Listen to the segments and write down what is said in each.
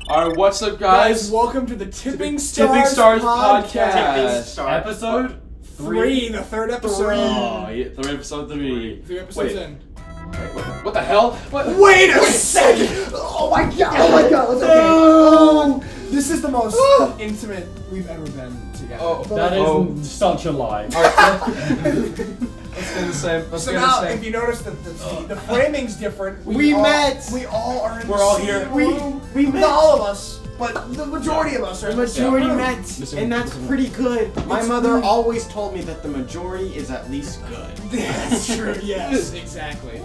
Alright, what's up, guys? Welcome to the Tipping Stars podcast. Episode 3, the third episode. Oh, yeah, episode 3. 3 episodes in. What the hell? Wait a second! Oh my god! Okay. No! This is the most intimate we've ever been together. Oh, That is such a lie. Let's get the same. So now, if you notice that the framing's different, We met. We all are in We're the all same here. room. We met. Not all of us, but the majority of us are. The in the same majority room. met, and that's pretty good. My mother always told me that the majority is at least good. That's true. Yes, exactly.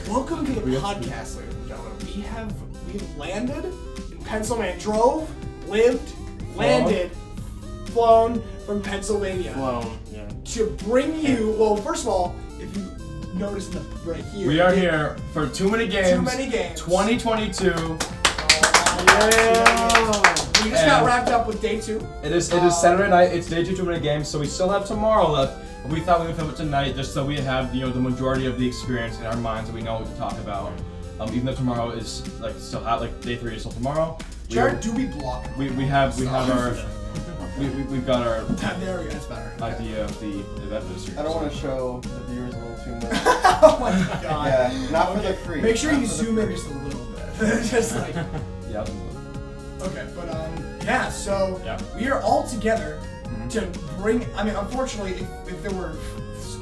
Welcome to the podcast, ladies and gentlemen. We've landed in Pennsylvania. Drove, lived, landed, flown from Pennsylvania. Flown, yeah. To bring you. Well, first of all, if you notice right here, we are here for Too Many Games. Too Many Games. 2022. We just got wrapped up with day 2. It is Saturday night. It's day 2 Too Many Games, so we still have tomorrow left. But we thought we would film it tonight just so we have the majority of the experience in our minds and we know what to talk about. Even though tomorrow is still hot, day 3 is still tomorrow. Jared, do we block? We have our we've got our There we go. That's better. idea of the event this year. I don't want to show the viewers a little too much. Oh my god. Yeah, not for the free. Make sure not you for the zoom in free. just a little bit. Just like. Yeah. Okay, but yeah. So Yeah. we are all together to bring. I mean, unfortunately, if there were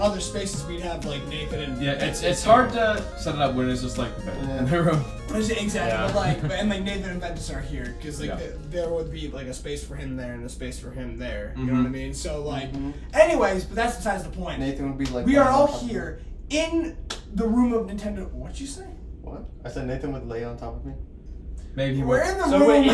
other spaces, we'd have like Nathan and. Yeah, it's hard to set it up when it's just in the room. Exactly, Yeah. but Nathan and Ventus are here because Yeah. there would be like a space for him there and a space for him there. You know Mhm. what I mean? So anyways, but that's besides the point. Nathan would be like. We are laying all on top of me. here in the room of Nintendo. What'd you say? What? I said Nathan would lay on top of me. Maybe he We're would. in the So room we're in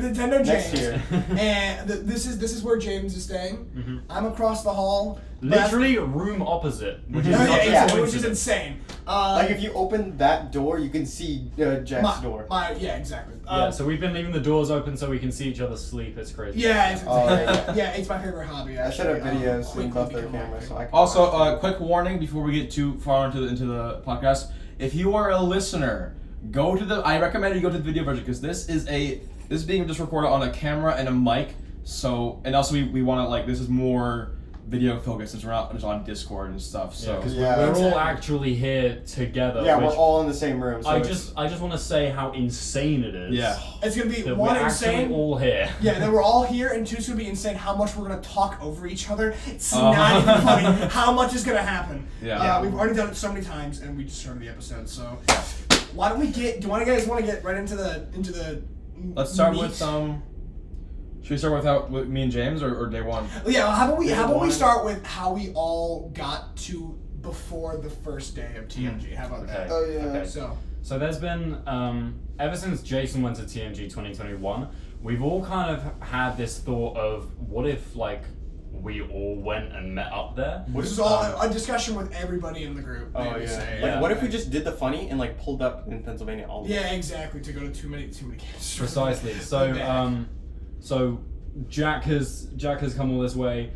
with Nintendo Next James, year. and this is where James is staying. I'm across the hall. Literally room opposite, which is Oh, not yeah, a exactly, which is coincidence. insane. Like if you open that door, you can see Jack's door. Yeah, exactly. Yeah, so we've been leaving the doors open so we can see each other sleep. It's crazy. Yeah, it's, Oh, yeah. yeah, it's my favorite hobby. I set Actually. up videos Quickly and left their become my camera, so favorite. I can. Also, quick warning before we get too far into the podcast. If you are a listener, I recommend you go to the video version because this is being just recorded on a camera and a mic. So, and also we want to this is more video focused since we're not just on Discord and stuff. So because Yeah. we're all Exactly. actually here together. Yeah, we're which all in the same room. So I it's- just want to say how insane it is. yeah. It's gonna be That one we're insane. actually all here. Yeah, that we're all here, and 2's gonna be insane. How much we're gonna talk over each other? It's Oh. not even funny. How much is gonna happen? Yeah. We've already done it so many times, and we just started the episode. So, why don't we get? Do you guys want to get right into the? Let's start meat? with Should we start with me and James or day 1? Yeah, how about we one. start with how we all got to before the first day of TMG? How about that? Oh yeah. Okay. So, there's been, ever since Jason went to TMG 2021, we've all kind of had this thought of what if, we all went and met up there? this is all a discussion with everybody in the group. Oh, they would yeah. say. Like, What if we just did the funny and pulled up in Pennsylvania all the way? Yeah, exactly. To go to too many games. Precisely. So Jack has come all this way.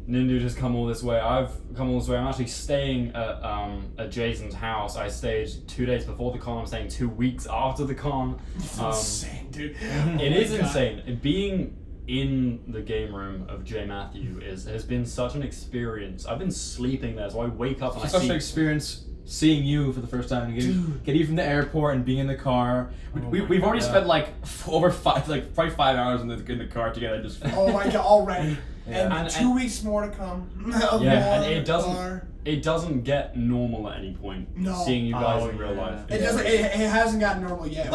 Nindu has come all this way. I've come all this way. I'm actually staying at Jason's house. I stayed 2 days before the con. I'm staying 2 weeks after the con. It's insane, dude. It Oh is my God. insane. Being in the game room of J. Matthew has been such an experience. I've been sleeping there, so I wake up and It's I such see. an experience seeing you for the first time, getting you from the airport and being in the car. We've already spent over probably 5 hours in the car together. Just Oh my God! Already, Yeah. and 2 weeks more to come. Yeah, and it doesn't get normal at any point. No. Seeing you guys Oh, in real yeah. life. It doesn't. It hasn't gotten normal yet.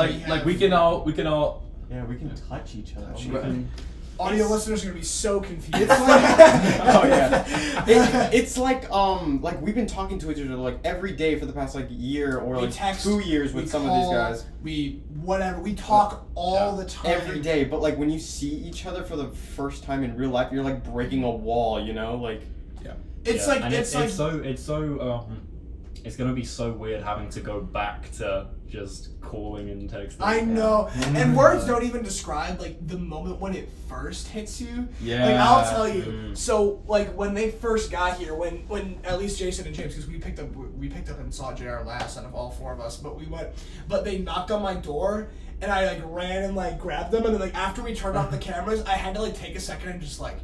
we can all Yeah, we can touch each other. Touch We can- audio listeners are gonna be so confused. Oh yeah. It's like we've been talking to each other every day for the past year or We text, 2 years with we some call, of these guys. We talk all the time. Every day, but when you see each other for the first time in real life, you're breaking a wall, It's Yeah, like and it's like it's so it's gonna be so weird having to go back to just calling and texting. I know, and words don't even describe like the moment when it first hits you. Yeah. Like I'll tell you. So like when they first got here, when at least Jason and James, because we picked up and saw JR last out of all 4 of us, but they knocked on my door. And I like ran and like grabbed them, and then like after we turned off the cameras, I had to like take a second and just like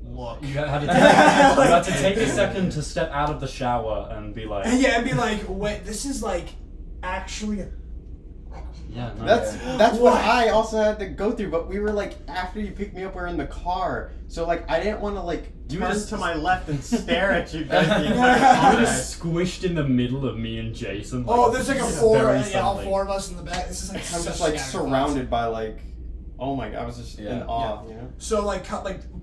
look. You had to take a second to step out of the shower and be like, yeah, and be like, wait, this is like actually. yeah, no, That's what I also had to go through, but we were like, after you picked me up, we were in the car, so like I didn't want to like turn to my left and stare at you guys. You were just squished in the middle of me and Jason. Like, Oh, there's like all something. 4 of us in the back. This is like I'm such just like scattered surrounded by like, oh my god, I was just in awe, you know? So like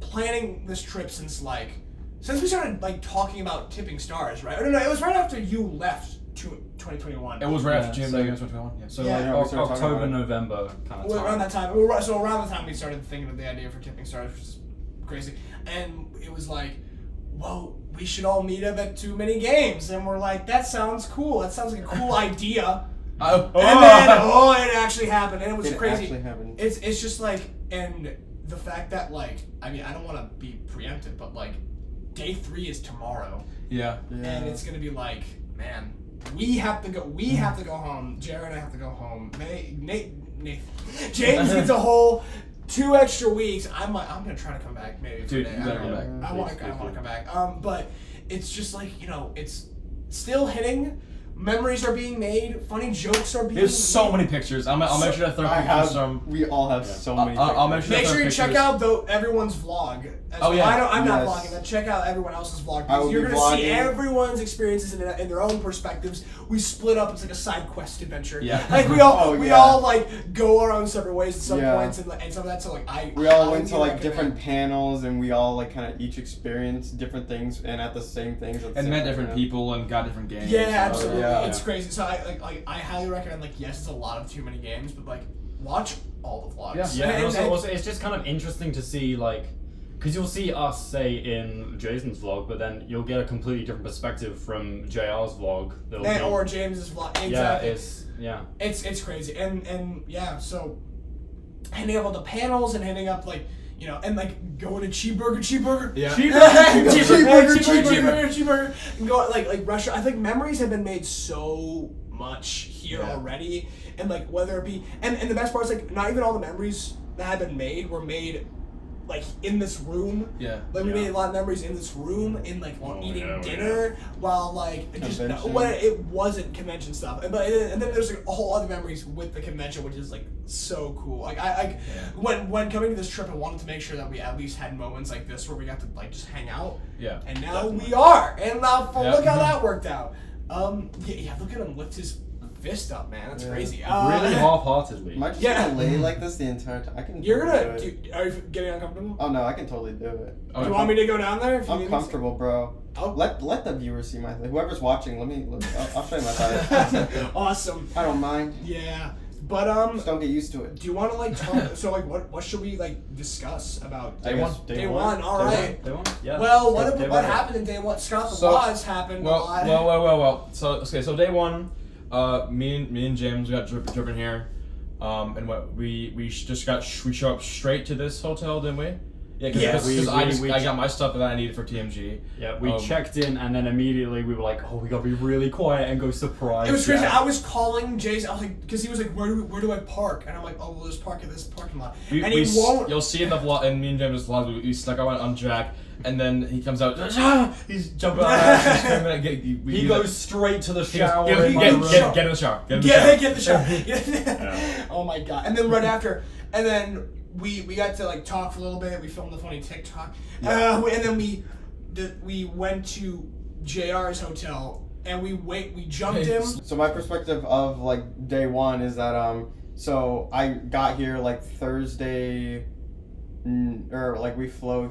planning this trip since we started like talking about tipping stars, right? No, it was right after you left 2021. It was right after Yeah, TooManyGames so- 2021. Yeah. So Yeah. like Yeah, we started talking October, about it. November kind of Well, time. around that time, around the time we started thinking of the idea for tipping stars, which is crazy, and it was like, whoa, we should all meet up at TooManyGames, and we're like, that sounds cool. That sounds like a cool idea. And then, it actually happened, and it was crazy. Actually happened. It's just like, and the fact that like, I mean, I don't want to be preemptive, but like, day 3 is tomorrow, Yeah. and it's gonna be like, man, we have to go home. Jared and I have to go home. Nate, James needs a whole 2 extra weeks. I'm gonna try to come back maybe. For Dude, a day. you better come back. I want to come back. But it's just like, it's still hitting. Memories are being made. Funny jokes are being. There's so made. many pictures. I'll make sure to throw pictures from. We all have so many. I'll make sure Make to throw sure you check pictures. out everyone's vlog. Oh, yeah. I'm not Yes. vlogging, but check out everyone else's vlog. I Because will you're be gonna see vlogging. everyone's experiences in their own perspectives. We split up. It's like a side quest adventure. Yeah. Like we all Oh, we yeah. all like go our own separate ways at some Yeah. points and some of that. So like We all I went to highly like different recommend- panels, and we all like kind of each experienced different things and at the same things. At the And same met time, different you know? people and got different games. Yeah, so- absolutely. yeah. It's crazy. So I highly recommend, like, yes, it's a lot of TooManyGames, but like watch all the vlogs. Yeah, and And- also it's just kind of interesting to see, like, because you'll see us, say, in Jason's vlog, but then you'll get a completely different perspective from JR's vlog. that'll be- or James's vlog. yeah, Exactly. It's crazy. And yeah, so hitting up all the panels and hitting up like, and like going to cheeseburger. Yeah. Cheeseburger. And go like Russia. I think memories have been made so much here already, and like whether it be and the best part is like not even all the memories that have been made were made like in this room. Yeah. Like we made a lot of memories in this room, in like while eating dinner, while like just Convention. when it wasn't convention stuff. And then there's like a whole other memories with the convention, which is like so cool. Like when coming to this trip, I wanted to make sure that we at least had moments like this where we got to like just hang out. Yeah. And now we are. And now Yeah. look how that worked out. Yeah, look at him lift his fist up, man. That's crazy. really half-heartedly. Am I just Yeah. gonna lay like this the entire time? I can. You're totally do gonna. it. Are you getting uncomfortable? Oh no, I can totally do it. Oh, Do you want me to go down there? If you I'm need me comfortable, bro. Oh. Let the viewers see my. Whoever's watching, I'll show you my side. to? Awesome. I don't mind. Yeah, but Just don't get used to it. do you want to like talk? So like, what should we like discuss about Day one. Day one. All right. Day one? Yeah. Well, Day what one. happened in day one? Scott the So- Waz happened a lot. Well. So day one, me and James got driven here, and we show up straight to this hotel, didn't we? Yeah, because we I got my stuff that I needed for TMG. Yeah, we checked in and then immediately we were like, oh, we gotta be really quiet and go surprise. It was crazy. Jack. I was calling Jason. I was like, because he was like, where do I park? And I'm like, oh, we'll just park at this parking lot. And he won't. You'll see in the vlog, in me and James' vlog, we stuck out on Jack, and then he comes out, he's jumping out, he's screaming, He goes straight to the shower. Get in my room. in the shower. Get in the shower. Get the show. Oh my god! And then right after, and then we got to like talk for a little bit. We filmed the funny TikTok, and then we went to JR's hotel and we jumped him. So my perspective of like day one is that so I got here like Thursday, or like we flew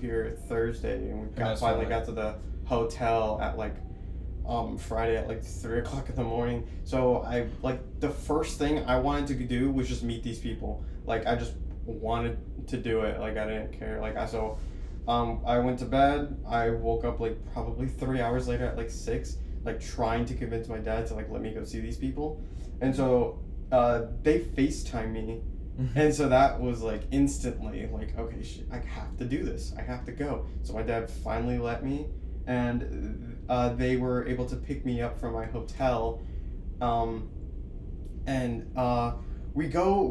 here Thursday, and we finally got to the hotel at like Friday at like 3 o'clock in the morning. So I like the first thing I wanted to do was just meet these people. Like I just wanted to do it. Like I didn't care. Like I went to bed. I woke up like probably 3 hours later at like 6. like trying to convince my dad to like let me go see these people, and so they FaceTime me. And so that was like instantly like, okay, I have to do this. I have to go. So my dad finally let me, and they were able to pick me up from my hotel, and we go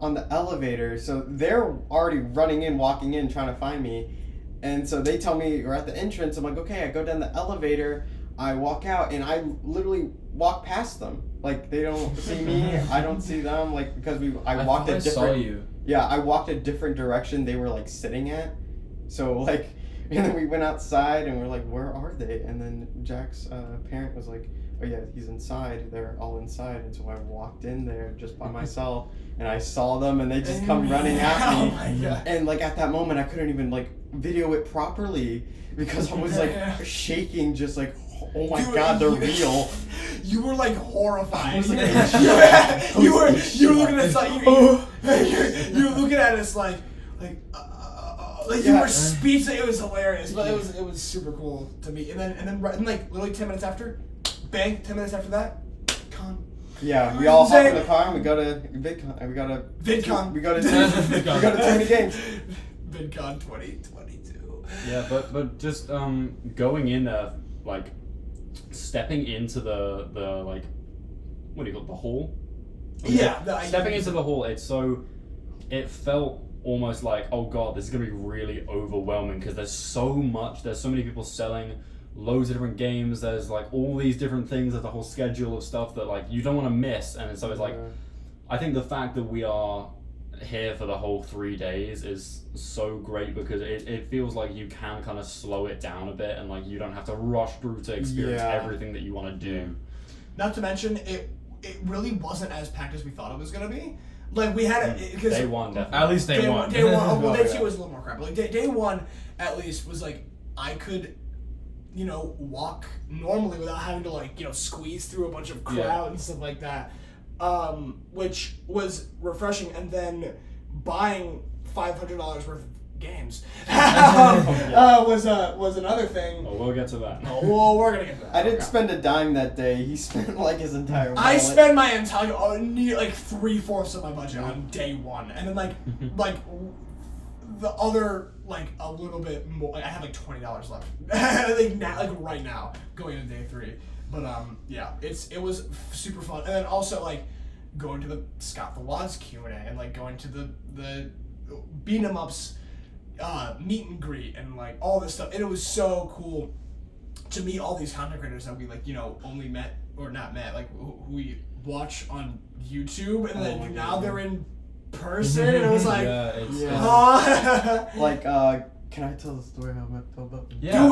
on the elevator. So they're already walking in, trying to find me, and so they tell me we're at the entrance. I'm like, okay. I go down the elevator. I walk out, and I literally walk past them. Like, they don't see me, I don't see them, like, because I walked a different... I saw you. Yeah, I walked a different direction they were, like, sitting at. So, like, and then we went outside, and we're like, where are they? And then Jack's parent was like, oh yeah, he's inside, they're all inside. And so I walked in there just by myself, and I saw them, and they just come running at me. Oh my God. And, like, at that moment, I couldn't even, like, video it properly, because I was, like, shaking, just like, oh my God, they're real. You were like horrified. was like, you were looking at us like you were looking at us like you were speechless. It was hilarious, but it was super cool to me. And then like literally 10 minutes after, bang! 10 minutes after that, con. Yeah, we all hop in the car and we go to VidCon. We go to TooManyGames. VidCon 2022. Yeah, but just going in there, like stepping into the like, what do you call it, the hall? Yeah, stepping into the hall, it felt almost like, oh God, this is gonna be really overwhelming because there's so many people selling loads of different games, there's like all these different things, there's a whole schedule of stuff that like you don't want to miss, and so it's like, I think the fact that we are here for the whole 3 days is so great because it feels like you can kind of slow it down a bit, and like you don't have to rush through to experience everything that you want to do. Not to mention, it really wasn't as packed as we thought it was going to be. Like, we had it, because Day one, definitely. At least day one. Day one. Well, day two was a little more crap. But like day one, at least, was like, I could, walk normally without having to like, squeeze through a bunch of crowd and stuff like that. Which was refreshing. And then buying $500 worth of games was another thing. Oh, we'll get to that. Oh, well, we're gonna get to that. I didn't spend a dime that day. He spent like his entire wallet. I spent my entire like 3/4 of my budget on day one, and then like the other like a little bit more. Like, I have like $20 left. Right now going into day 3. But it was super fun, and then also like going to the Scott the Wad's Q&A and like going to the beat 'em ups meet and greet and like all this stuff, and it was so cool to meet all these content creators that we like only met or not met, like who we watch on YouTube, and then now they're in person, and it was like like can I tell the story how I met Phil Buffett? Yeah.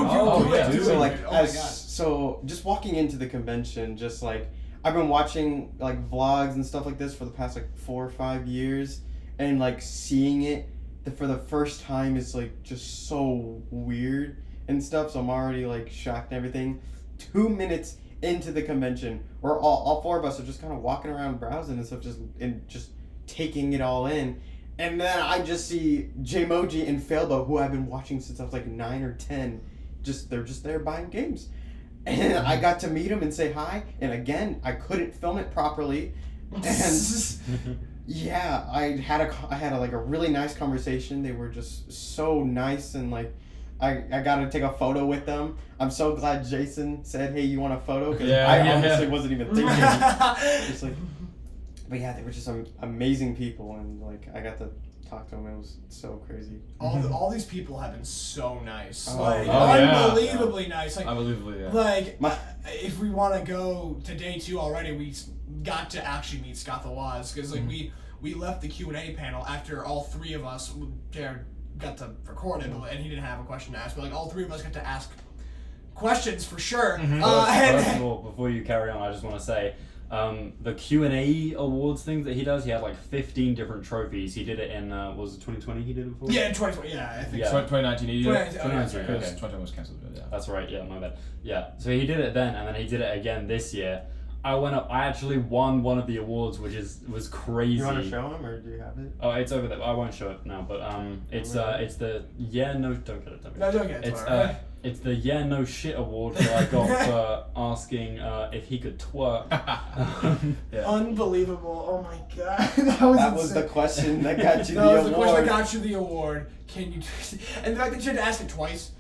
So like oh my God. So just walking into the convention, just like I've been watching like vlogs and stuff like this for the past like 4 or 5 years, and like seeing it for the first time is like just so weird and stuff. So I'm already like shocked and everything. 2 minutes into the convention, we're all 4 of us are just kind of walking around browsing and stuff, just taking it all in. And then I just see Jmoji and Failbo, who I've been watching since I was like 9 or 10. They're just there buying games. And I got to meet them and say hi. And again, I couldn't film it properly. And yeah, I had a really nice conversation. They were just so nice, and like I got to take a photo with them. I'm so glad Jason said, "Hey, you want a photo?" Because I honestly wasn't even thinking. Just like, but yeah, they were just some amazing people, and like I got to talk to them. It was so crazy. All these people have been so nice, unbelievably nice. Like, unbelievably, Like, if we want to go to day 2 already, we got to actually meet Scott the Waz, because like we left the Q&A panel after all 3 of us got to record it, and he didn't have a question to ask, but like all 3 of us got to ask questions for sure. First of all, before you carry on, I just want to say, the Q&A awards thing that he does, he had like 15 different trophies. He did it in, was it 2020 he did it for? Yeah, in 2020, I think so. 2019 he did it. 2019, Because 2020 was cancelled, yeah. That's right, yeah, my bad. Yeah, so he did it then, and then he did it again this year. I went up, I actually won one of the awards, which was crazy. You want to show him, or do you have it? Oh, it's over there. I won't show it now, but it's the, no, don't get it, No, don't get it. It's the Yeah No Shit award that I got for asking if he could twerk. Yeah. Unbelievable! Oh my god, That was the question that got you That the was the question that award. got you the award. Can you? And the fact that you had to ask it twice.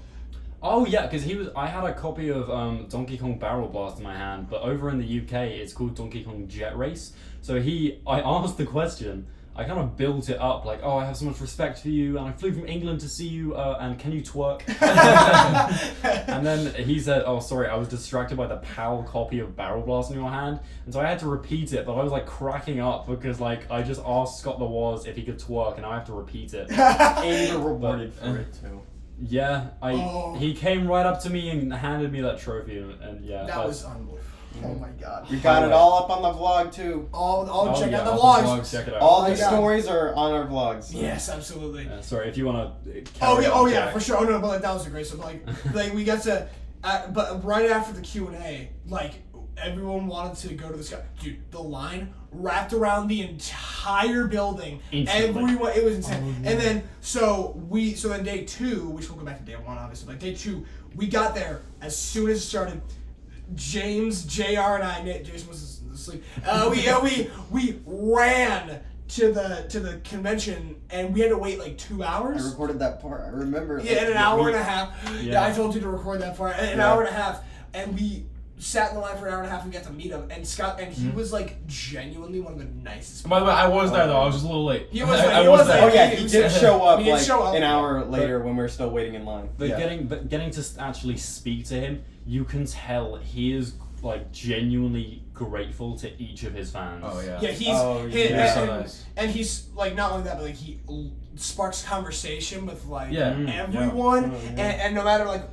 Oh yeah, because I had a copy of Donkey Kong Barrel Blast in my hand, but over in the UK it's called Donkey Kong Jet Race. So I asked the question. I kind of built it up like, oh, I have so much respect for you, and I flew from England to see you, and can you twerk? And then he said, oh, sorry, I was distracted by the PAL copy of Barrel Blast in your hand, and so I had to repeat it, but I was like cracking up because like I just asked Scott the Woz if he could twerk, and now I have to repeat it. And you're rewarded for it too. Yeah, Oh. he came right up to me and handed me that trophy, and yeah. That was unbelievable. Oh my god. We got it all up on the vlog too. Oh, check out the all vlogs. Check it out. All my the God. stories are on our vlogs. Yes, absolutely. Sorry, if you want to. Oh yeah, for sure. Oh no, but like, that was a great stuff. Like we got to, but right after the Q&A, like everyone wanted to go to the sky. Dude, the line wrapped around the entire building. Instantly. Everyone, it was insane. And then so then day 2, which we'll go back to day 1 obviously, but day 2, we got there as soon as it started. James, JR, and I, Jason was asleep. We ran to the convention, and we had to wait like 2 hours. I recorded that part. I remember. Yeah, in an hour and a half. Yeah. I told you to record that part. An hour and a half, and we sat in the line for an hour and a half. We got to meet him, and Scott, and he was like genuinely one of the nicest. By the way, I was there though. I was just a little late. He was I there. was there. Oh yeah, he did show up He did like show up. an hour later when we were still waiting in line. But Yeah. getting to actually speak to him, you can tell he is like genuinely grateful to each of his fans. Oh yeah. Yeah, he's yeah. So nice. and he's like not only that, but like he sparks conversation with like Yeah. everyone, Yeah. and no matter like.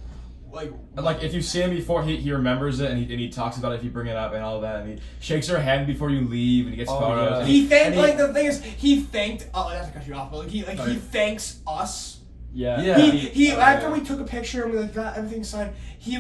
Like if you see him before, he remembers it and he talks about it if you bring it up and all that, and he shakes your hand before you leave and he gets photos. yeah. And He thanked, and like, the thing is, he thanked, not to cut you off, but, like, he Sorry. thanks us. Yeah. Yeah. He after yeah. we took a picture and we, like, got everything signed, he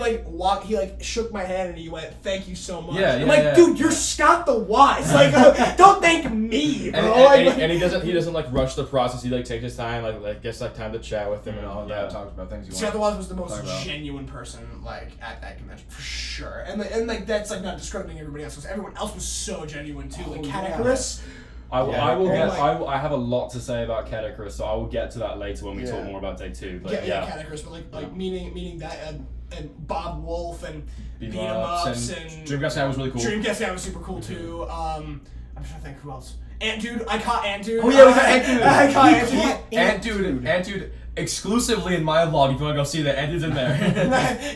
shook my hand and he went, thank you so much. Yeah, I'm yeah, like, yeah. dude, you're Scott the Wise. Like, don't thank me, bro. And he doesn't like rush the process. He like takes his time, like gets like time to chat with him and all that. Talks about things. Scott the Wise was the most talk about. genuine person, like, at that convention, for sure. And like, that's, like, not discrediting everybody else, because everyone else was so genuine, too. Like, Cataclysm. I will Oh get. my- I have a lot to say about Kedikris, so I will get to that later when we talk more about day 2. But Yeah, Cataclysm, but like meaning that and Bob Wolf and Beat 'em Ups and Dreamcast Guy was really cool. Dreamcast Guy was super cool too. I'm trying to think who else. Ant Dude, I caught Ant Dude. Oh yeah, we got Ant Dude. I caught Ant Dude. Ant Dude, exclusively in my vlog. If you want to go see that, Ant Dude's in there.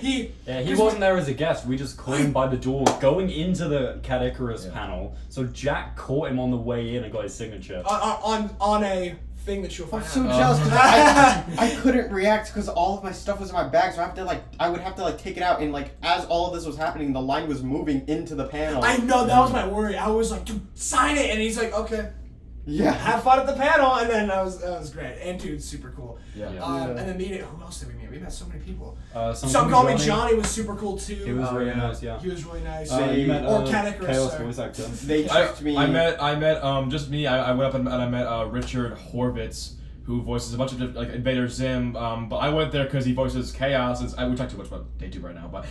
he wasn't there as a guest. We just caught him by the door going into the Kedikris panel. So Jack caught him on the way in and got his signature. on a thing that you'll find I'm so out. jealous because I couldn't react because all of my stuff was in my bag, so I would have to take it out, and like as all of this was happening, the line was moving into the panel. I know, that was my worry. I was like, dude, sign it, and he's like, okay. Yeah. Have fun at the panel, and then that was great. And dude's super cool. Yeah. And then who else did we meet? We met so many people. Some Call Me Johnny was super cool too. He was really nice. Yeah. He was really nice. You met or Catacris. Chaos voice actor. They tricked me. I met just me. I went up and I met Richard Horvitz, who voices a bunch of like Invader Zim. But I went there because he voices Chaos. We talk too much about Day 2 right now, but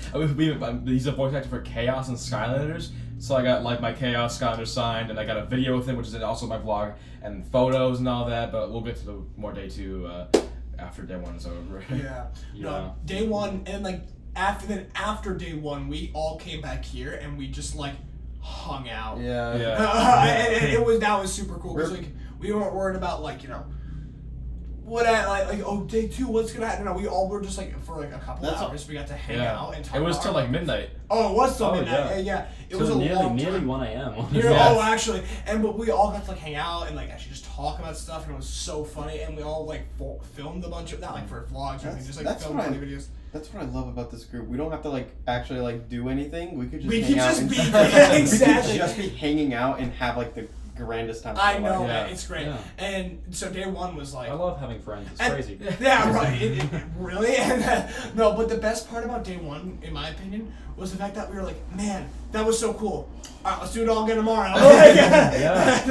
he's a voice actor for Chaos and Skylanders. So I got like my Chaos Skylanders signed, and I got a video with him, which is also my vlog, and photos and all that. But we'll get to the more Day 2 after Day 1 is over. Yeah. No, Day 1, and like after Day 1, we all came back here and we just like hung out. Yeah. And that was super cool because like we weren't worried about like Day 2, what's gonna happen? No, we all were just like for like a couple hours. We got to hang out and talk. It was about till like midnight. Oh, it was till midnight. Yeah. It was a long nearly time. 1 a.m. Oh, actually, but we all got to like hang out and like actually just talk about stuff, and it was so funny. And we all like filmed a bunch of not like for vlogs or anything, just like filmed funny videos. That's what I love about this group. We don't have to like actually like do anything. We could just We hang could out just and be we exactly. could just be hanging out and have like the grandest time. I of my know, life. man, Yeah. it's great. Yeah. And so day one was like. I love having friends. It's And- crazy. Yeah, right. Really? And, no, but the best part about day one, in my opinion, was the fact that we were like, man, that was so cool. All right, let's do it all again tomorrow. Yeah.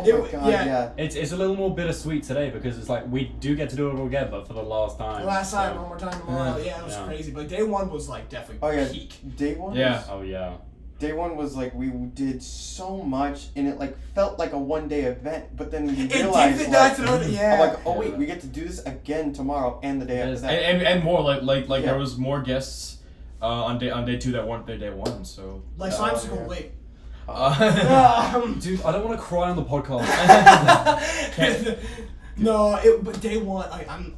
Oh my god, yeah. It's a little more bittersweet today because it's like we do get to do it all again, but for the last time. Last time, so- one more time tomorrow. Yeah, it was Yeah. crazy. But day one was like definitely Oh yeah, peak. day one. Yeah. Was, Oh yeah. day one was like we did so much, and it like felt like a 1-day event. But then we realized, That's like, another, yeah. I'm like, oh Yeah. wait, we get to do this again tomorrow and the day after Yes. that. And more like Yeah. there was more guests on day 2 that weren't there day 1. So like Oh, Slime's yeah. late. uh, Dude, I don't want to cry on the podcast. No, but day one,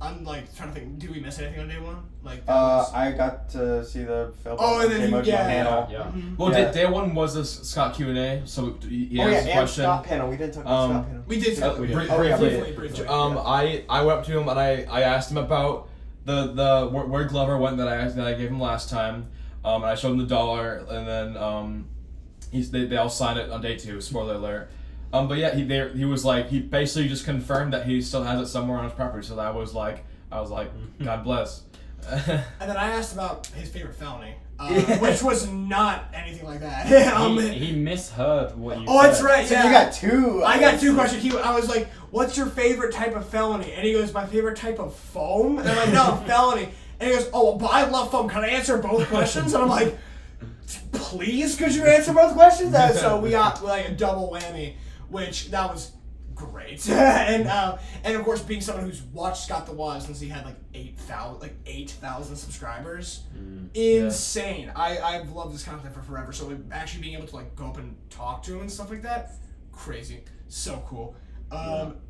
I'm like trying to think. Do we miss anything on day one? Like that was, I got to see the film. Oh, and then you- yeah. panel. Yeah. Mhm. well, Yeah. day 1 was a Scott Q&A. So he Oh asked yeah, a and question. Scott panel. We didn't talk about Scott panel. We did. we did. Briefly. Briefly. I went up to him and I asked him about the where Glover went that I gave him last time. And I showed him the dollar, and then they all signed it on day 2. Spoiler alert. But yeah, he was like, he basically just confirmed that he still has it somewhere on his property. So that was like, I was like, God bless. And then I asked about his favorite felony, Yeah. which was not anything like that. He misheard what you Oh, said. that's right. So Yeah. you got 2. I got 2 questions. I was like, "What's your favorite type of felony?" And he goes, "My favorite type of foam." And I'm like, "No, felony." And he goes, "Oh, but I love foam. Can I answer both questions?" And I'm like, "Please, could you answer both questions?" And so we got like a double whammy, which that was great. And of course, being someone who's watched Scott the Waz since he had like 8,000 subscribers, insane. I've loved this content for forever. So actually being able to like go up and talk to him and stuff like that, crazy, so cool.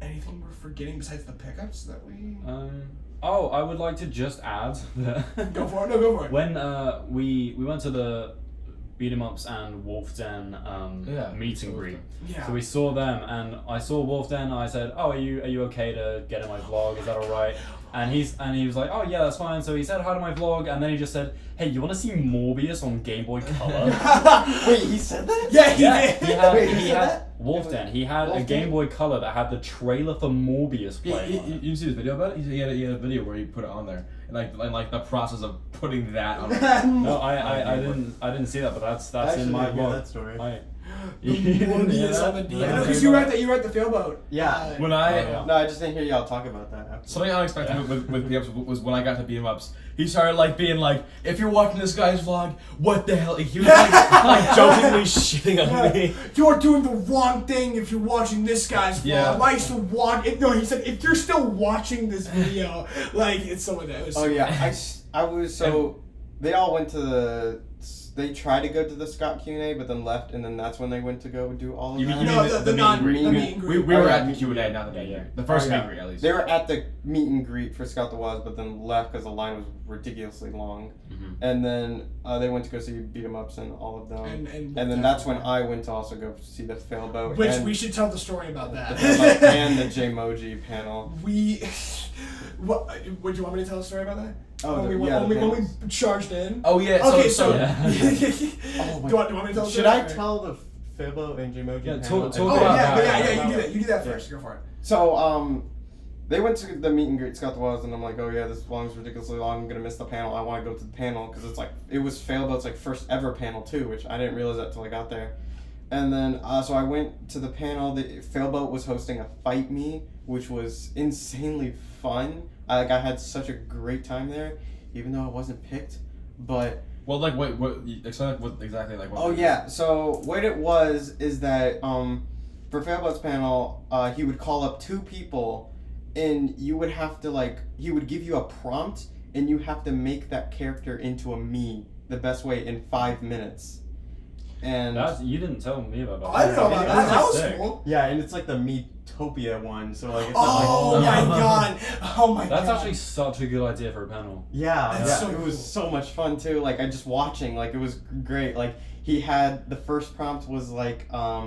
Anything we're forgetting besides the pickups that we Oh, I would like to just add that go for it? No, go for it. when we went to the Beat 'em Ups and Wolf Den meet and greet. Yeah. So we saw them, and I saw Wolf Den. And I said, "Oh, are you okay to get in my vlog? Is that all right?" And he was like, "Oh yeah, that's fine." So he said hi to my vlog, and then he just said, "Hey, you want to see Morbius on Game Boy Color?" Wait, he said that? Yeah, he Yeah, did. Wait, he who said had that? Wolf Den. He had a Wolf Game Den? Boy Color that had the trailer for Morbius playing. on it. You see this video about it? He had a video where he put it on there, and like the process of putting that on. No, I didn't see that, but that's in my vlog. that story. Morbius on the D. Yeah. Because you were at the failboat. Yeah. When I Oh, yeah. No, I just didn't hear y'all talk about that. After. something unexpected with the ups was when I got to beat 'em ups. He started like being like, "If you're watching this guy's vlog, what the hell?" He was like jokingly shitting on me. You're doing the wrong thing if you're watching this guy's vlog. Yeah. Why still watch? No, he said if you're still watching this video, like it's someone that was. Oh yeah, I was so they all went to they tried to go to the Scott Q&A but then left, and then that's when they went to go do all of You that. mean No, the the meet non and greet? the meet and We greet. were Oh, yeah, at the meet Q&A, and not the greet. meet and greet. The Oh, first yeah. meet and greet at least. They were at the meet and greet for Scott the Waz, but then left because the line was ridiculously long. Mhm. And then they went to go see Beat 'em Ups and all of them. And then that's when I went to also go see the Failboat. Which and we should tell the story about the that. Failboat and the J-Moji panel. we. What? Would you want me to tell a story about that? Oh, when, the- we, yeah, when, the we, when panels. we charged in. Oh yeah. Okay, so Yeah. Oh, do, you want me to tell the Should story? I tell the Failboat and J-Moji Yeah, panel? talk Oh about yeah, that. yeah, you do that. You do that first. Go for it. So, they went to the meet and greet Scott the Waz, and I'm like, oh yeah, this vlog's ridiculously long. I'm gonna miss the panel. I want to go to the panel because it's like it was Failboat's like first ever panel too, which I didn't realize that till I got there. And then so I went to the panel. The Failboat was hosting a Fight Me, which was insanely fun. I had such a great time there, even though I wasn't picked. But well, like what? Explain like, what exactly like. What oh yeah, so what it was is that for Failboat's panel, he would call up 2 people, and you would have to he would give you a prompt, and you have to make that character into a me the best way in 5 minutes. And You didn't tell me about that. I don't know about That's that. That was sick. cool. yeah, and it's like the Metopia one, so like it's Oh not my god! Oh my god! That's actually such a good idea for a panel. Yeah, That's yeah, so it was cool. so much fun too. Like I just watching, like it was great. Like he had the first prompt was like I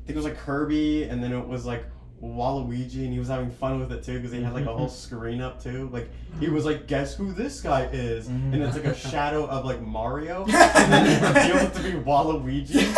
think it was like Kirby, and then it was like Waluigi, and he was having fun with it too because he had like a whole screen up too. Like he was like, guess who this guy is, and it's like a shadow of like Mario, and then he revealed it to be Waluigi,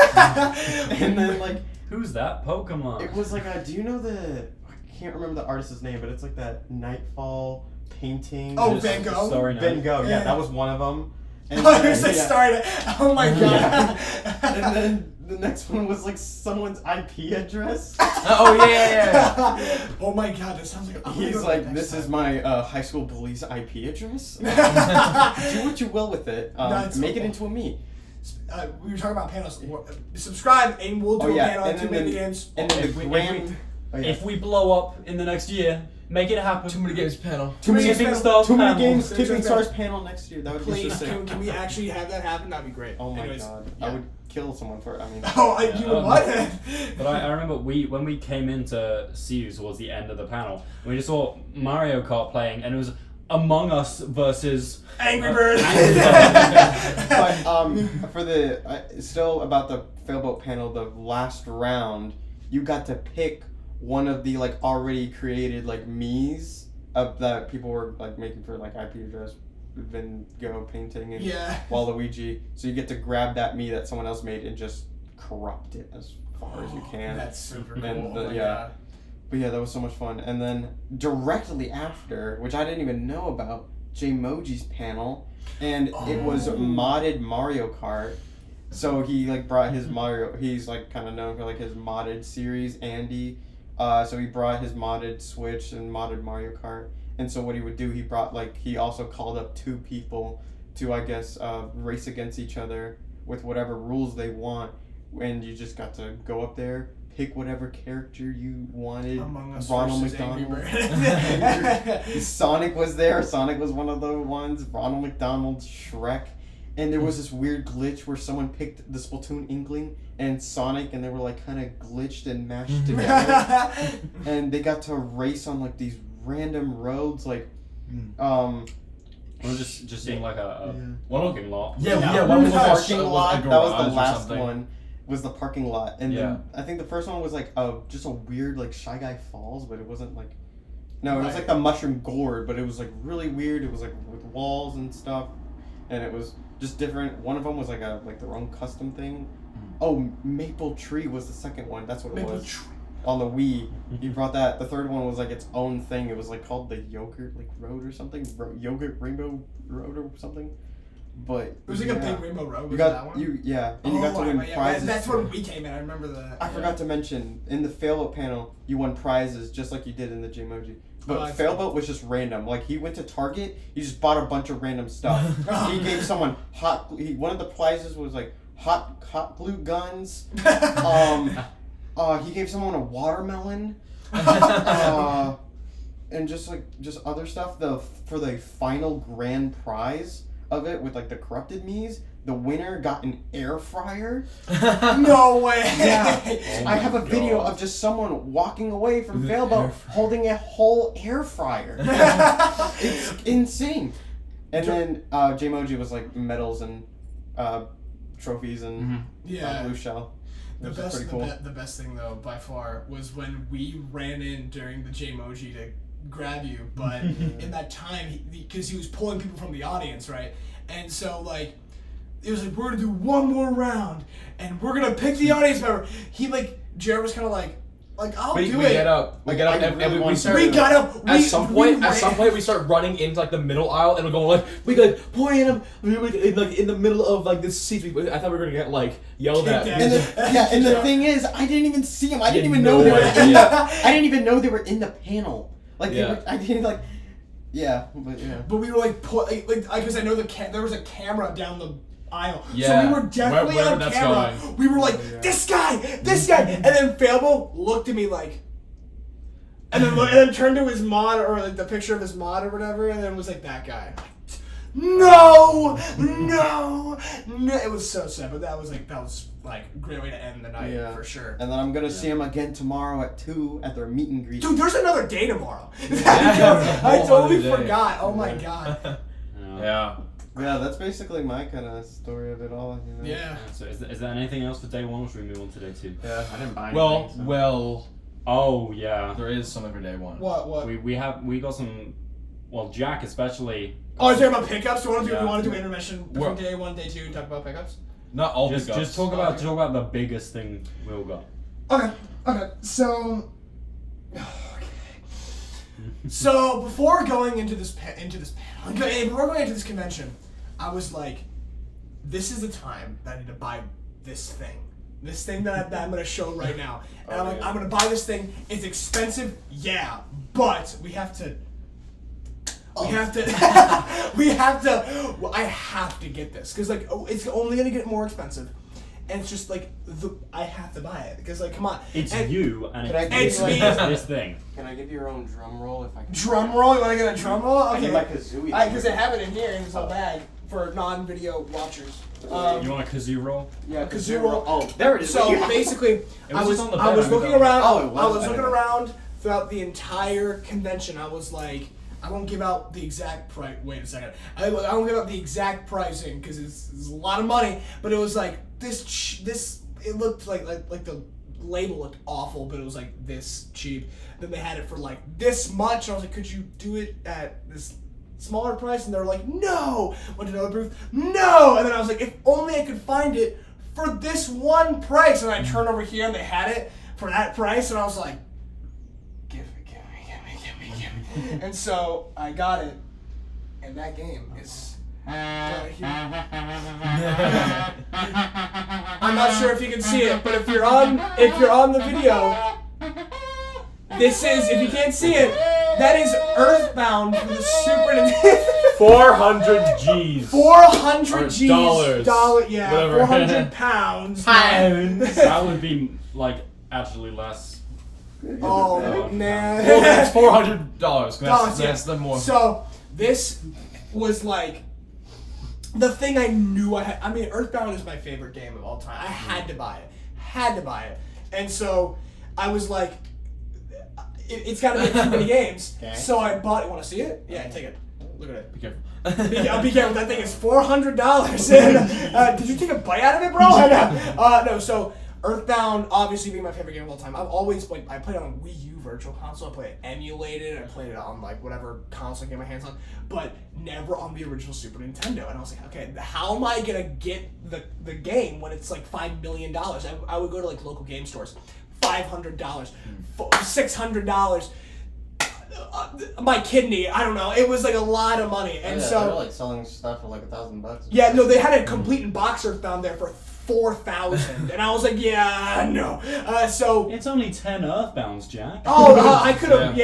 and then like Who's that Pokemon? It was like do you know the? I can't remember the artist's name, but it's like that Nightfall painting. Oh, Just Van Gogh? Starry Night. Van Gogh. Yeah. Yeah, that was one of them. And Oh, then, you said started. Oh my god. Yeah. And then the next one was like someone's IP address. Oh yeah. Oh my god, that sounds like. He's like, this is my high school bully's IP address. Do what you will with it. That's Make so it into a me. We were talking about panels. Subscribe, and we'll do a panel on and then TooManyGames. and then If the we- grand. Oh, yeah. If we blow up in the next year, make it happen. Too many games panel. Too many Tipping games. Stars Too many panel. games. Tipping Tipping Stars. Stars panel next year. That would be Please, so sick. can we actually have that happen? That'd be great. Oh my Anyways, god, yeah. I would kill someone for it. I mean. Oh, you know what? But I remember when we came in to see you towards the end of the panel, we just saw Mario Kart playing, and it was Among Us versus Angry Birds. But for the still about the Failboat panel, the last round, you got to pick one of the like already created like Mii's of that people were like making for like IP address, Van Gogh painting and Yeah. Waluigi. So you get to grab that Mii that someone else made and just corrupt it as far as you can. That's super cool. And Oh my yeah. god. But yeah, that was so much fun. And then directly after, which I didn't even know about, Jmoji's panel, and it was modded Mario Kart. So he like brought his Mario. He's like kind of known for like his modded series, Andy. So he brought his modded Switch and modded Mario Kart. And so what he would do, he brought like he also called up 2 people to I guess race against each other with whatever rules they want, and you just got to go up there. Pick whatever character you wanted. Among Us Ronald versus Angry McDonald. Bird. Sonic was there. Sonic was one of the ones. Ronald McDonald, Shrek. And there was this weird glitch where someone picked the Splatoon Inkling and Sonic, and they were like kind of glitched and mashed together. And they got to race on like these random roads, like We're just seeing like a One parking lot. One was parking a lot. garage That was or the last something. one. Was the parking lot, and Yeah. then I think the first one was like just a weird like Shy Guy Falls, but it wasn't like no, it was like the Mushroom Gourd, but it was like really weird. It was like with walls and stuff, and it was just different. One of them was like their own custom thing. Oh, Maple Tree was the second one. That's what it was. On the Wii, he brought that. The third one was like its own thing. It was like called the Yogurt like Road or something, Yogurt Rainbow Road or something. But It was like a big Rainbow Road. You Was got that one? and you got to win prizes. That's when we came in. I remember that. I forgot to mention in the Failboat panel, you won prizes just like you did in the Jmoji. But I see. Failboat was just random. Like he went to Target, he just bought a bunch of random stuff. He gave someone one of the prizes was like hot glue guns. He gave someone a watermelon. And just other stuff. For the final grand prize of it with like the corrupted Mii's, the winner got an air fryer. No way. Yeah. Oh I have a my video God. of just someone walking away from With an Failboat air fryer. holding a whole air fryer. It's insane. And then Jmoji was like medals and trophies and Yeah. blue shell. The Which is best, pretty cool. the best thing though, by far, was when we ran in during the Jmoji to grab you. But in that time, because he was pulling people from the audience, right? And so like, it was like, we're gonna do one more round, and we're gonna pick the audience member. He like, Jared was kind of like I'll We do get it. up, Like, and I really we want start. We got up. At some point, we start running into like the middle aisle, and we're going like we like pointing at him, like in the middle of like this seat. I thought we were gonna get like yelled at. Kicked And the Yeah. thing is, I didn't even see them. I didn't had even know no they were idea. in the. I didn't even know they were in the panel. Like they Yeah. were, I didn't like. Yeah, but yeah. But we were like, because I know there was a camera down the aisle, so Yeah. we were definitely Wherever on that's camera. going. We were like, this guy, and then Failboat looked at me like, and then turned to his mod or like the picture of his mod or whatever, and then was like that guy. No. It was so sad, but that was like a great way to end the night Yeah. for sure. And then I'm gonna see him again tomorrow at 2 at their meet and greet. Dude, there's another day tomorrow. Yeah. I Whole totally other day. forgot. Oh my god. Yeah. Yeah, that's basically my kind of story of it all. You know? Yeah. So is there anything else for day one, or should we move on to day two? Yeah, I didn't buy Well, anything. so. well, Oh yeah. there is something for day one. What? We got some. Well, Jack especially. Oh, is there about pickups? Do you want to do? Yeah. You want to do intermission between Well- day one, day two, and talk about pickups? Not all Just pickups. talk about the biggest thing we all got. Okay. So. So before going into this convention, I was like, this is the time that I need to buy this thing. This thing that I'm going to show right now. And I'm like, I'm going to buy this thing. It's expensive, yeah, but I have to get this. Because, like, it's only going to get more expensive. And it's just like, I have to buy it. Because, like, come on. It's you, and it's me. This thing. Can I give you your own drum roll if I can? Drum roll? You want to get a drum roll? Okay. I need my kazooie. Because I have it in here in this little bag for non-video watchers. You want a kazoo roll? Yeah, a kazoo roll. Oh, there it is. So basically, I was looking around. I was looking around throughout the entire convention. I was like, I won't give out the exact price. Wait a second. I won't give out the exact pricing because it's a lot of money. But it was like this. It looked like the label looked awful, but it was like this cheap. Then they had it for like this much. And I was like, could you do it at this smaller price? And they were like, no. Went to another booth, no. And then I was like, if only I could find it for this one price. And I turned over here and they had it for that price. And I was like, give me. And so I got it. And that game is right here. I'm not sure if you can see it, but if you're on the video, this is, if you can't see it, that is Earthbound for the Super Nintendo. 400 G's. 400 G's. Dollars. Yeah, Whatever. 400 pounds. That would be, like, actually less. Oh, man. Well, it's $400. That's the more. So, this was like the thing I knew I had. I mean, Earthbound is my favorite game of all time. I had to buy it. And so, I was like, it's got to be TooManyGames. Okay. So I bought it. Want to see it? Yeah, take it. Look at it. Be careful. Be careful. That thing is $400. Did you take a bite out of it, bro? No. So Earthbound, obviously being my favorite game of all time. I've always played. I played it on Wii U Virtual Console. I played it emulated. I played it on like whatever console I get my hands on, but never on the original Super Nintendo. And I was like, okay, how am I gonna get the game when it's like $5 million? I would go to like local game stores. $500, $600. My kidney, I don't know. It was like a lot of money, and so they're like selling stuff for like $1,000. Yeah, no, they had a complete in box Earthbound there for $4,000, and I was like, yeah, no. So it's only 10 Earthbounds, Jack. Oh, I could have,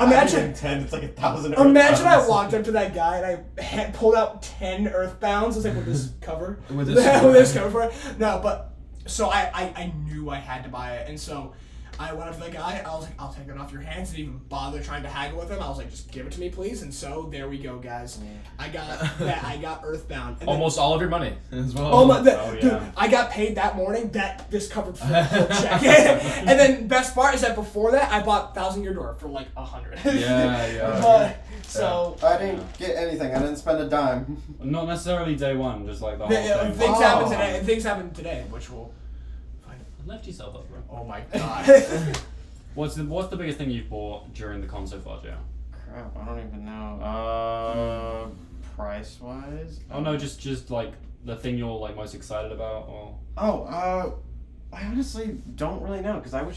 Imagine 10. It's like 1,000. Imagine I walked up to that guy and I pulled out 10 Earthbounds. I was like, with this cover, with this cover for it. No, but. So I knew I had to buy it, and so I went up to the guy. I was like, I'll take it off your hands. Didn't even bother trying to haggle with him. I was like, just give it to me, please. And so there we go, guys. I got Earthbound. And almost all of your money as well. Oh my, dude! I got paid that morning. This covered for the whole check. And then best part is that before that, I bought 1,000 Year Door for like $100. Yeah. So I didn't get anything. I didn't spend a dime. Not necessarily day one, just like the whole thing. Things happen today, which will. Lift yourself up, bro. Oh my god. What's the biggest thing you've bought during the con so far, Joe? Crap, I don't even know. Price wise? Oh no, just like the thing you're like most excited about, or. I honestly don't really know because I've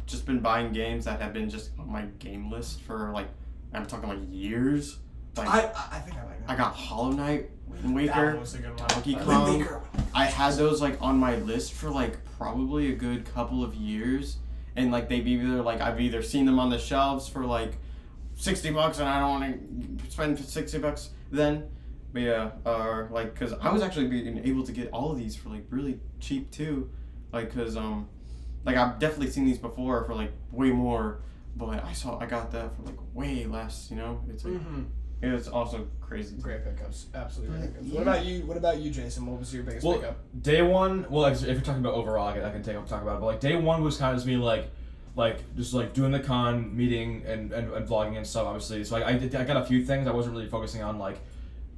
just been buying games that have been just on my game list for like I'm talking like years. Like I think I might know. I got Hollow Knight, Wind Waker, that was a good one. Donkey Kong. I had those like on my list for like probably a good couple of years, and like I've either seen them on the shelves for like $60 and I don't want to spend $60 then. But yeah, like, cause I was actually being able to get all of these for like really cheap too, like, cause like I've definitely seen these before for like way more, but I got that for like way less, you know. It's like it was also crazy. Great pickups, absolutely great pickups. Yeah. What about you, Jason? What was your biggest pickup? Day one. Well, if you're talking about overall, I can talk about it. But like day one was kind of just me like just like doing the con, meeting and vlogging and stuff. Obviously, so I got a few things. I wasn't really focusing on like.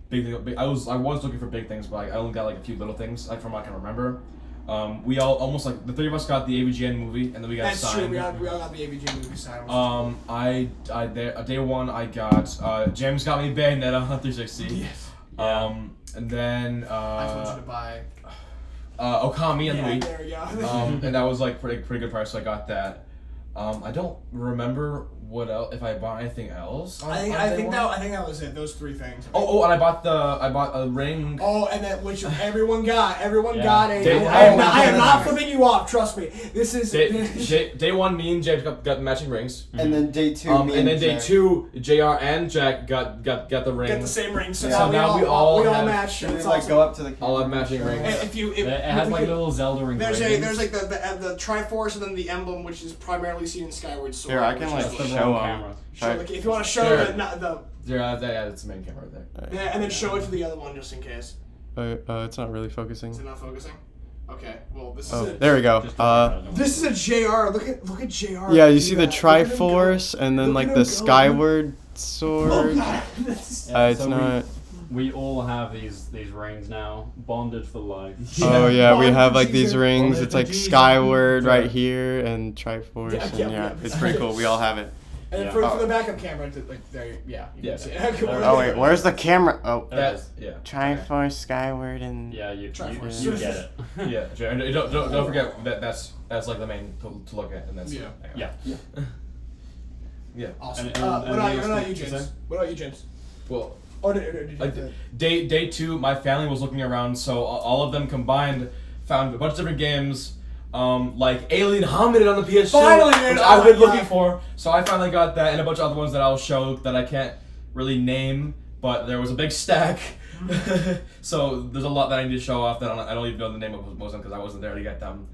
I was looking for big things, but I only got like a few little things like from what I can remember. We all almost like the three of us got the AVGN movie, and then we got That's signed. True. We all got the AVGN movie signed. Day one I got James got me Bayonetta on 360. Yes. And then I told you to buy. Okami on the Wii. There we go. And that was like pretty good price, so I got that. I don't remember what else if I bought anything else. I think that was it. Those 3 things. And I bought a ring. Oh, and that which everyone got. Everyone Yeah. got a. Day- I am oh, not nice. flipping you off. Trust me. This is. Day 1, me and James got matching rings. And then day 2, me and then day Jack. 2, JR and Jack got the ring. Get the same ring. So Yeah. now we all match. Should we It's like awesome. go up to the camera? All have matching rings. And It has like little Zelda ring. There's engravings. like the Triforce and then the emblem, which is primarily seen in Skyward Sword. Here, I can, which like, is That's the show wrong 'em. camera. show, like, if you want to show Sure. the Yeah, that's the main camera right there. yeah, and then show it to the other one just in case. It's not really focusing. Is it not focusing? Okay. Well, this is Oh, a, there we go. this is a JR. Look at JR. Yeah, you do see the that. Look at him go. Triforce and then Look like at the him go. Skyward Oh Sword. God. That's- Yeah, It's so not. We all have these rings now, bonded for life. Oh yeah, we Bond have for like these Jesus. rings. Bond It's for like Jesus. Skyward Yeah. right here and Triforce. Yeah, and yeah, yeah, yeah. it's pretty cool. We all have it. And then Yeah. for the backup camera, like there, yeah. You Yeah. can see it. Okay, Oh, well, wait, where's the camera? Oh, There it is. Yeah. Triforce, Skyward, and Yeah, you Triforce. get it. Yeah. And don't forget that that's like the main to look at, and that's Yeah. Yeah. Yeah. Awesome. And- What and about you you, say? James? What about you, James? Well, Oh, did you? like day 2, my family was looking around, so all of them combined found a bunch of different games, like Alien Hominid on the PS2, Finally, dude! which Oh I've my been looking God. for. So I finally got that, and a bunch of other ones that I'll show that I can't really name, but there was a big stack. So there's a lot that I need to show off that I don't even know the name of most of them because I wasn't there to get them.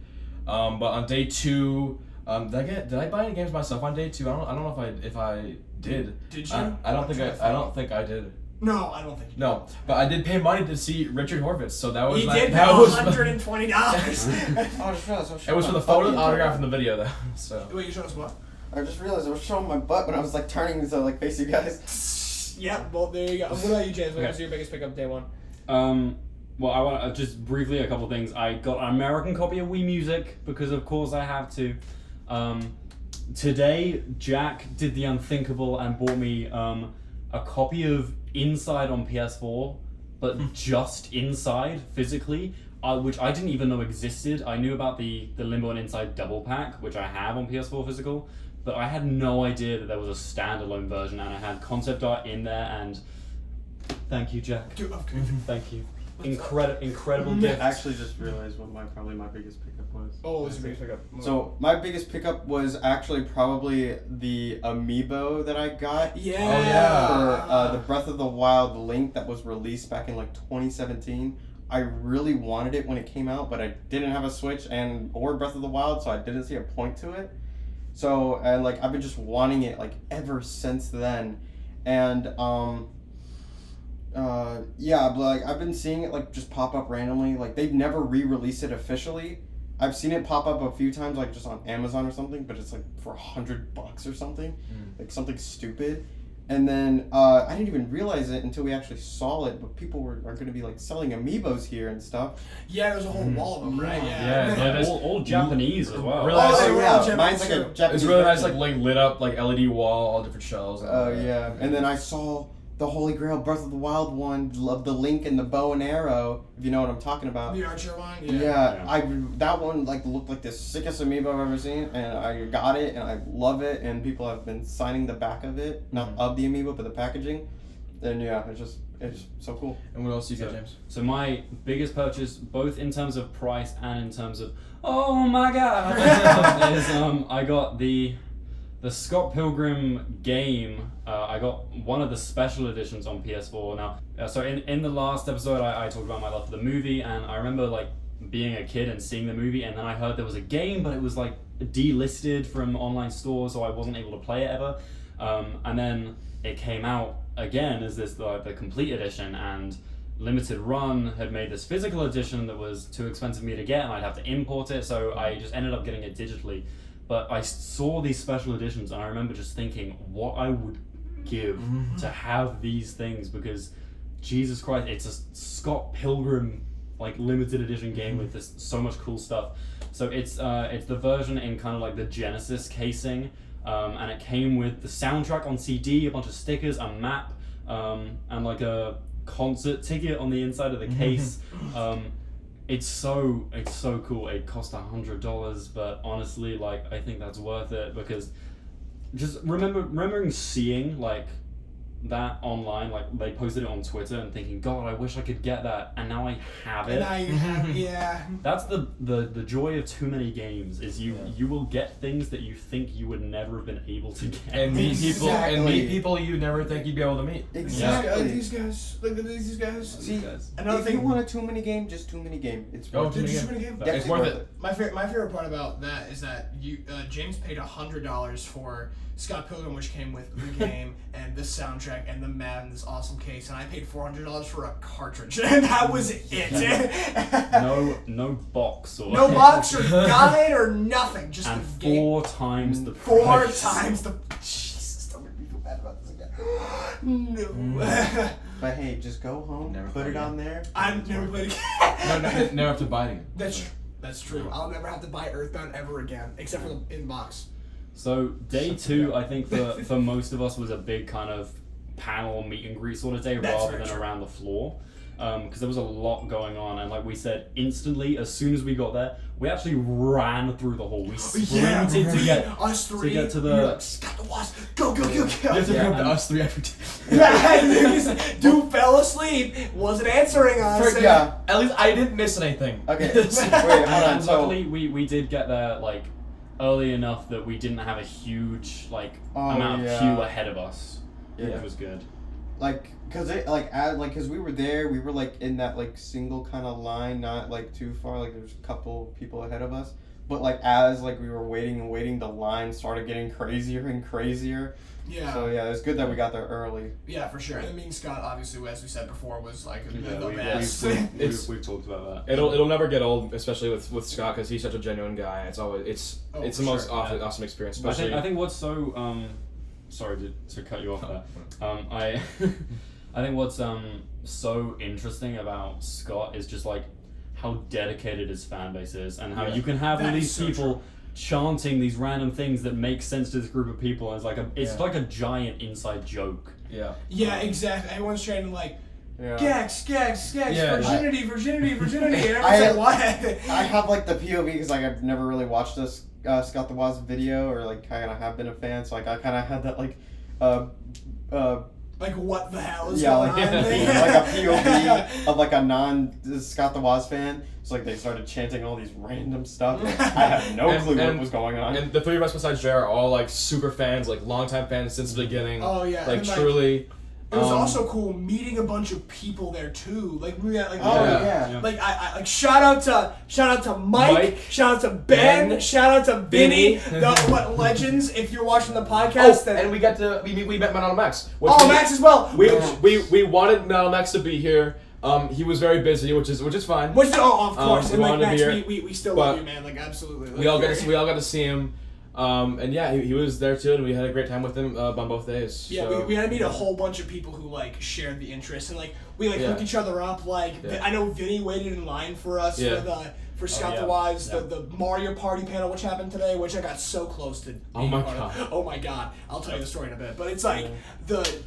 But on day 2, did I buy any games myself on day 2? I don't know if I did. Did you? I don't think I did. No, I don't think. You No, but I did pay money to see Richard Horvitz, so that was He my, did pay that was $120. I just realized I was it was for the photo, autograph, and the video though. So Wait, you showing us what? I just realized I was showing my butt when I was like turning to like face you guys. Yeah, well, there you go. What about you, James? What was your biggest pickup day 1? Well, I want to just briefly a couple things. I got an American copy of Wii Music because, of course, I have to. Today, Jack did the unthinkable and bought me a copy of Inside on PS4, but just Inside physically, which I didn't even know existed. I knew about the Limbo and Inside double pack, which I have on PS4 physical, but I had no idea that there was a standalone version, and I had concept art in there. And thank you, Jack. Dude, okay. Thank you. Incredible gift. I actually just realized what probably my biggest pickup was. Oh, what was your biggest pickup? So my biggest pickup was actually probably the amiibo that I got. Yeah. Oh, yeah. For the Breath of the Wild Link that was released back in like 2017. I really wanted it when it came out, but I didn't have a Switch or Breath of the Wild, so I didn't see a point to it. So and like I've been just wanting it like ever since then, and yeah, but like I've been seeing it like just pop up randomly. Like they've never re-released it officially. I've seen it pop up a few times, like just on Amazon or something, but it's like for $100 or something, like something stupid. And then I didn't even realize it until we actually saw it. But people are going to be like selling amiibos here and stuff. Yeah, there's a whole wall of them, right? Yeah, Yeah, all Japanese as well. Really nice. they were all yeah, mine's like a Japanese. Japanese. it's really nice, version. like lit up, like LED wall, all different shells. Oh yeah, and then I saw the Holy Grail Breath of the Wild one of the Link and the bow and arrow. If you know what I'm talking about. The Archer one? Yeah, that one like looked like the sickest amiibo I've ever seen, and I got it and I love it, and people have been signing the back of it, not of the amiibo but the packaging. And yeah, it's so cool. And what else do you get, James? So my biggest purchase, both in terms of price and in terms of oh my god, is I got the Scott Pilgrim game. I got one of the special editions on PS4 now. So in the last episode, I talked about my love for the movie, and I remember like being a kid and seeing the movie, and then I heard there was a game, but it was like delisted from online stores, so I wasn't able to play it ever. And then it came out again as this the complete edition, and Limited Run had made this physical edition that was too expensive for me to get, and I'd have to import it, so I just ended up getting it digitally. But I saw these special editions, and I remember just thinking what I would give to have these things, because Jesus Christ, it's a Scott Pilgrim like limited edition game with this so much cool stuff. So it's the version in kind of like the Genesis casing, and it came with the soundtrack on CD, a bunch of stickers, a map, and like a concert ticket on the inside of the case. it's so cool. It cost $100, but honestly, like, I think that's worth it because just remembering seeing like that online, like they posted it on Twitter and thinking, God, I wish I could get that, and now I have it. And now you have, yeah. That's the joy of too many games is you will get things that you think you would never have been able to get. And meet people Exactly. and meet people you never think you'd be able to meet. Exactly. Like these guys. Look at these guys. See, Another if thing. you want a too many game, just too many game. It's Oh, worth Too it. Many Just Games. Too Many Games? It's Definitely worth it. My favorite part about that is that James paid $100 for Scott Pilgrim, which came with the game and the soundtrack and the map and this awesome case, and I paid $400 for a cartridge, and that was it. No box or No box or guide or nothing, just and the game. 4 times the Four price. times the. Jesus, don't make me feel bad about this again. No. But hey, just go home, Never put play it on there. I've never played again. Never have to buy it again. That's true. I'll never have to buy Earthbound ever again, except for the inbox. So day 2, I think for most of us was a big kind of panel meet and greet sort of day That's rather very than true. around the floor. Because there was a lot going on, and like we said, instantly as soon as we got there, we actually ran through the hall. We sprinted to get us three. to get to we were the. like, Scott the Wasp, go, go, go, go. You have to Yeah, come to and- us 3 every day. Yeah, dude fell asleep, wasn't answering us. Yeah. At least I didn't miss anything. Okay. Wait, hold on. And So, luckily, we did get there like early enough that we didn't have a huge like amount of queue ahead of us, Yeah. which was good. like, cause we were there, we were like in that like single kind of line, not like too far. Like there's a couple people ahead of us, but like as like we were waiting and waiting, the line started getting crazier and crazier. Yeah. So yeah, it's good that we got there early. Yeah, for sure. And me and Scott, obviously, as we said before, was like the Yeah, best. we've talked about that. It'll never get old, especially with Scott, because he's such a genuine guy. It's always it's Oh, the for most sure, awesome experience. I Especially think what's so sorry to cut you off there. I think what's so interesting about Scott is just like how dedicated his fan base is, and how you can have all That is these so people chanting these random things that make sense to this group of people, and it's like a giant inside joke. yeah. Yeah, exactly. Everyone's trying to like, Yeah. Gex, Yeah. virginity, virginity, and I- everyone's like, what? I have like the POV because like I've never really watched this Scott the Wasp video, or like kind of have been a fan, so like I kind of had that like Like, what the hell is yeah, going like, on? like a POV of like a non Scott the Wasp fan. So like they started chanting all these random stuff. I had no clue what was going on. And the 3 of us besides Jay are all like super fans, like longtime fans since the beginning. Oh, yeah. Like And, truly. It was also cool meeting a bunch of people there too. Like we got like Oh Yeah. yeah. like I like shout out to Mike, Mike, shout out to Ben, Ben, shout out to Vinny, Vinny. the what legends. If you're watching the podcast, then and we met Metal Max. Max as well. We wanted Metal Max to be here. He was very busy, which is fine. Which of course, we and like wanted to Max, be here, we still but love you, man. Like absolutely. Like, we all got to see him. And yeah, he was there too, and we had a great time with him on both days. Yeah, so. we had to meet a whole bunch of people who like shared the interest, and like we like hooked each other up. Like I know Vinny waited in line for us for Scott the Wise, the Mario Party panel, which happened today, which I got so close to. Oh my part of. God. Oh my god! I'll tell you the story in a bit, but it's like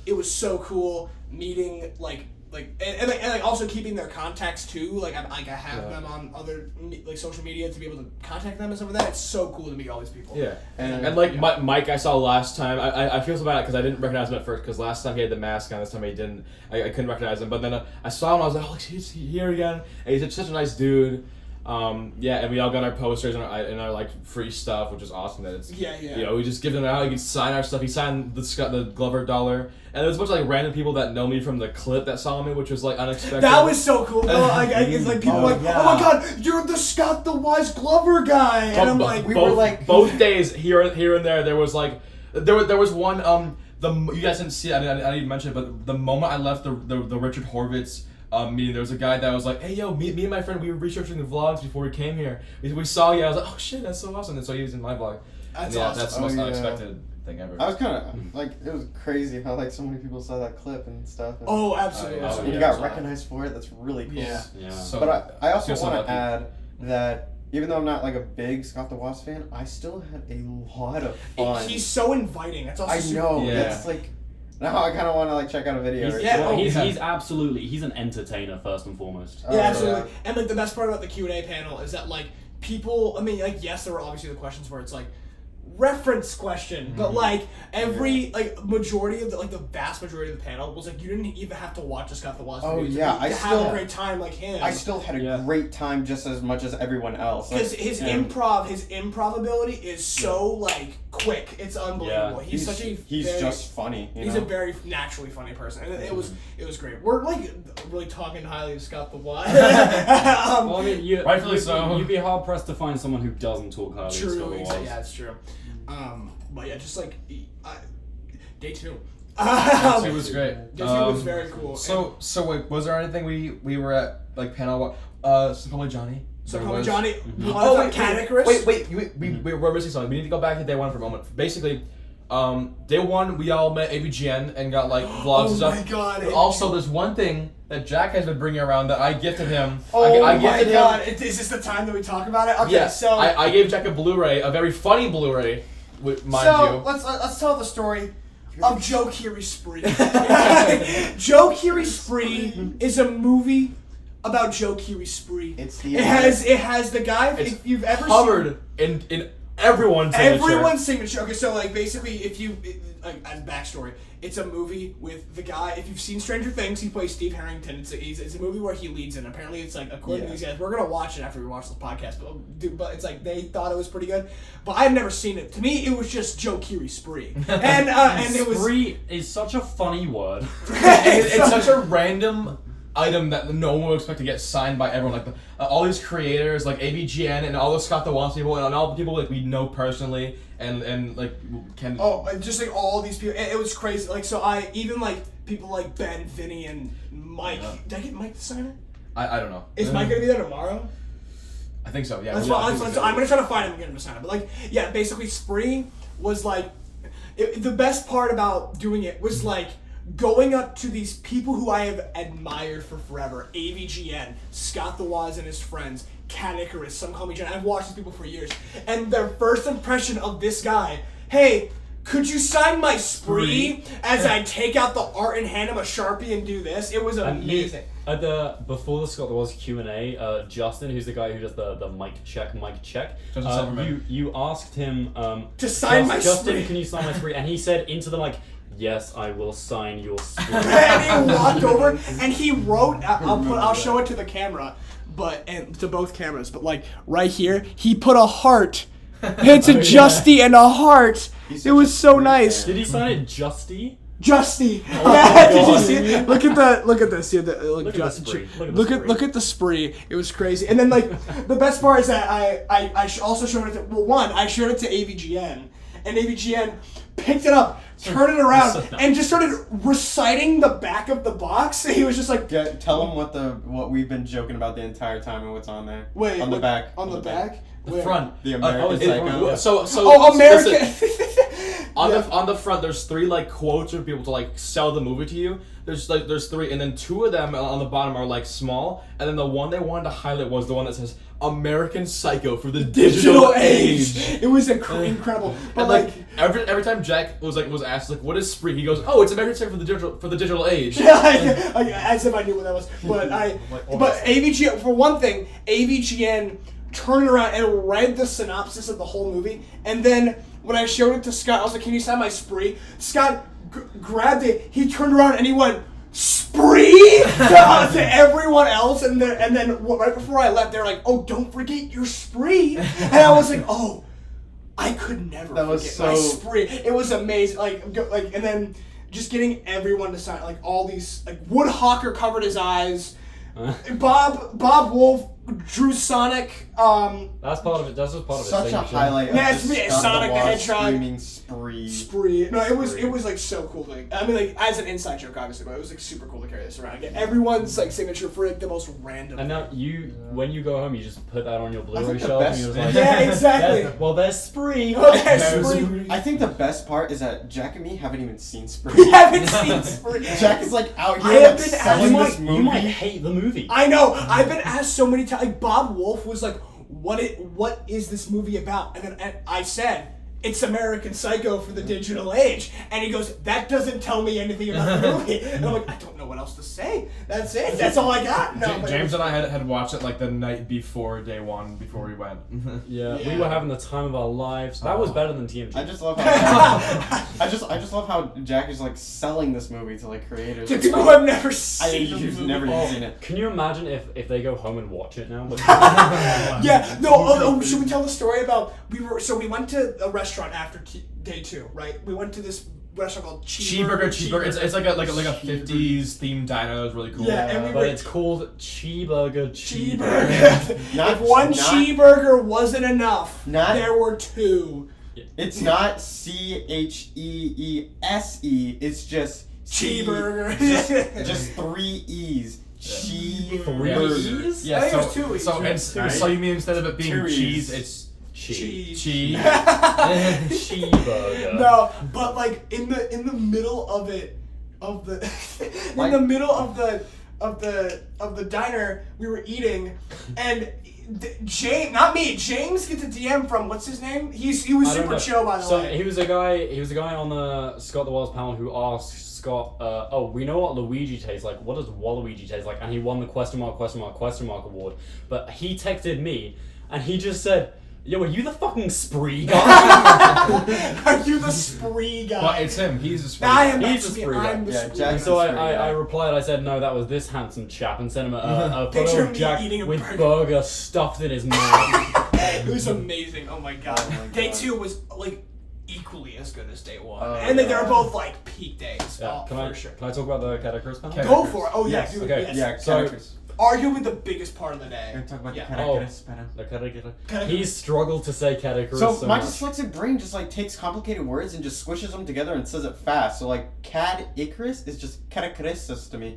it was so cool meeting and also keeping their contacts too. Like I have them on other like social media to be able to contact them and stuff like that. It's so cool to meet all these people. Yeah, And like Mike, I saw last time. I feel so bad because I didn't recognize him at first because last time he had the mask on. This time he didn't. I couldn't recognize him. But then I saw him. I was like, oh, he's here again. And he's such a nice dude. Yeah, and we all got our posters and our like free stuff, which is awesome. That it's you know, we just give them out. You can sign our stuff. He signed the Glover dollar, and there was a bunch of like random people that know me from the clip that saw me, which was like unexpected. That was so cool. It's like people oh my god, you're the Scott the Wise Glover guy, and I'm like, both days here and there was like there was one you guys didn't see it, I didn't even mention it, but the moment I left the Richard Horvitz meeting, there was a guy that was like, hey yo, me and my friend, we were researching the vlogs before we came here. We saw you. I was like, oh shit, that's so awesome. And so he was in my vlog. That's yeah, awesome. that's the most unexpected thing ever. I was kind of like, it was crazy how like so many people saw that clip and stuff. And, oh, absolutely. Oh, and you got recognized for it. That's really cool. Yeah. So, But I also feel so want lucky. to add that even though I'm not like a big Scott the Wasp fan, I still had a lot of fun. He's so inviting. That's also I know. Yeah. That's like Now I kind of want to like check out a video. or Yeah, something. He's an entertainer first and foremost. Yeah, absolutely. And like the best part about the Q&A panel is that like people, I mean, like yes, there were obviously the questions where it's like reference question, but like every like majority of the vast majority of the panel was like you didn't even have to watch the Scott the Woz videos to have a great time like him. I still had a great time just as much as everyone else. Because his improv ability is so like quick, it's unbelievable. Yeah. He's such a he's just funny. He's a very naturally funny person, and it was great. We're like really talking highly of Scott the Woz. Well, I mean, rightfully so. You'd be hard pressed to find someone who doesn't talk highly of Scott the Woz. Yeah, it's true. But yeah, just like day 2. Day 2 was great. Day 2 was very cool. So wait, was there anything we were at like panel? So Call Me Johnny. So Call Me Johnny. Wait, we're missing something. We need to go back to day 1 for a moment. Basically, day 1 we all met AVGN and got like vlogs and stuff. Oh my god! But also, there's one thing that Jack has been bringing around that I gifted him. Oh I my gifted god! Him, Is this the time that we talk about it? Okay, yeah, so I gave Jack a Blu-ray, a very funny Blu-ray, mind you. Let's tell the story of Joe Keery's Spree. Joe Keery's Spree is a movie about Joe Keery's Spree. It has the guy. If you've ever covered in everyone's signature. Okay, so like basically, if you like as backstory, it's a movie with the guy. If you've seen Stranger Things, he plays Steve Harrington. It's a movie where he leads in. Apparently, it's like according to these guys, we're gonna watch it after we watch this podcast. But it's like they thought it was pretty good, but I've never seen it. To me, it was just Joe Keery's Spree, and it was Spree is such a funny word. it's such a random item that no one would expect to get signed by everyone. Like all these creators, like AVGN and all the Scott the Woz people, and all the people like we know personally, and like can. Oh, just like all these people, it was crazy. Like so, I even like people like Ben, Vinny, and Mike. Did I get Mike to sign it? I don't know. Is Mike gonna be there tomorrow? I think so. Yeah. I'm gonna try to find him and get him to sign it. But like, yeah, basically, Spree was like the best part about doing it was like. Going up to these people who I have admired for forever, AVGN, Scott the Woz and his friends, Cat Icarus, some call me Jen. I've watched these people for years, and their first impression of this guy, hey, could you sign my Spree as I take out the art and hand him a Sharpie and do this? It was amazing. Before the Scott the Woz Q&A, Justin, who's the guy who does the mic check, you asked him to sign my Justin, Spree. can you sign my Spree? And he said into the mic, yes, I will sign your Spree. And he walked over and he wrote. I'll show it to the camera, and to both cameras. But like right here, he put a heart. It's a Justy and a heart. It was so nice. Did he sign it Justy? Justy. Oh yeah, did you see it? Look at this. Yeah, look at the Spree. Look at the Spree. It was crazy. And then like the best part is that I also showed it to I showed it to AVGN, and AVGN picked it up, turned it around, and just started reciting the back of the box. He was just like, tell him what we've been joking about the entire time and what's on there. Wait, on the back. On the back. The front. The American Psycho. American. Listen, on the front, there's 3 like quotes for people to like sell the movie to you. There's 3, and then 2 of them on the bottom are like small, and then the one they wanted to highlight was the one that says American Psycho for the digital age. It was incredible. But and like every time Jack was asked like what is Spree, he goes, oh, it's American Psycho for the digital age. Yeah, as if I knew what that was. But but AVGN, for one thing, AVGN turned around and read the synopsis of the whole movie, and then when I showed it to Scott, I was like, can you sign my Spree? Scott grabbed it, he turned around and he went, Spree? to everyone else, and then right before I left, they're like, oh, don't forget your Spree. And I was like, oh, I could never forget my Spree. It was amazing. And then just getting everyone to sign, like all these, like Woodhawker covered his eyes, Bob Wolf drew Sonic. That's part of it. That's just part of it. Such a highlight. Yeah, it's me. Sonic the Hedgehog. Screaming Spree. No, it was like so cool. I mean, like as an inside joke, obviously, but it was like super cool to carry this around. Get everyone's like signature for like the most random. And now when you go home, you just put that on your Blu-ray shelf, and you're like, yeah, exactly. There's Spree. Spree. I think the best part is that Jack and me haven't even seen Spree. We haven't seen Spree. Jack is like out here selling this movie. You might hate the movie. I know. I've been asked so many times. Like Bob Wolf was like, "What is this movie about?" And then I said, it's American Psycho for the digital age. And he goes, that doesn't tell me anything about the movie. And I'm like, I don't know what else to say. That's it. That's all I got. No, but James and I had watched it like the night before day one, before we went. Yeah, we were having the time of our lives. That was better than TMG. I just love how I just love how Jack is like selling this movie to like creators. to people who have never seen the You've movie. never even seen it. Can you imagine if they go home and watch it now? Yeah, no, should we tell the story about, we went to a restaurant after day 2, right? We went to this restaurant called Cheeseburger. It's like a 50s themed diner. It was really cool. Yeah, and we But it's called Cheeseburger. Cheeseburger. Not- If one not- cheeseburger wasn't enough, Not- there were 2. It's not CHEESE. It's just Cheeseburger. just 3 E's. Three Cheeseburger. E's? Yeah, I think so, it was 2 E's. so, and, Right. so you mean instead of it being 2 E's. cheese, it's Cheese. cheese? Cheeseburger. No, but like in the middle of it, in the middle of the diner, we were eating, and James, not me, James gets a DM from, what's his name? He was I don't super know. chill, by the So way. he was a guy on the Scott the Wild panel who asked Scott, oh, we know what Luigi tastes like. What does Waluigi taste like? And he won the question mark award. But he texted me, and he just said, yo, are you the fucking spree guy? Are you the spree guy? But it's him. He's a spree. I am He's not a spree. spree guy. I'm the Yeah, spree. Jack- And so That's the I spree guy. replied, I said, no, that was this handsome chap, and sent him a Picture photo of of me Jack eating a with burger. burger stuffed in his mouth. It was amazing. Oh my god. Oh my Day God. 2 was like equally as good as day 1. Oh, and they yeah. were both like peak days. Yeah, Oh, can for I sure. can I talk about the Catacrys panel? Okay. Go for it. Oh yeah, Yes. dude. Okay. Yes. Yeah, So- Catacrys. Arguably the biggest part of the day. We're gonna talk about Yeah. the Catacrys panel. The Catacrys. Catacrys. He struggled to say Catacrys So my much. dyslexic brain just like takes complicated words and just squishes them together and says it fast. So like Cad Icarus is just Catacrys to me.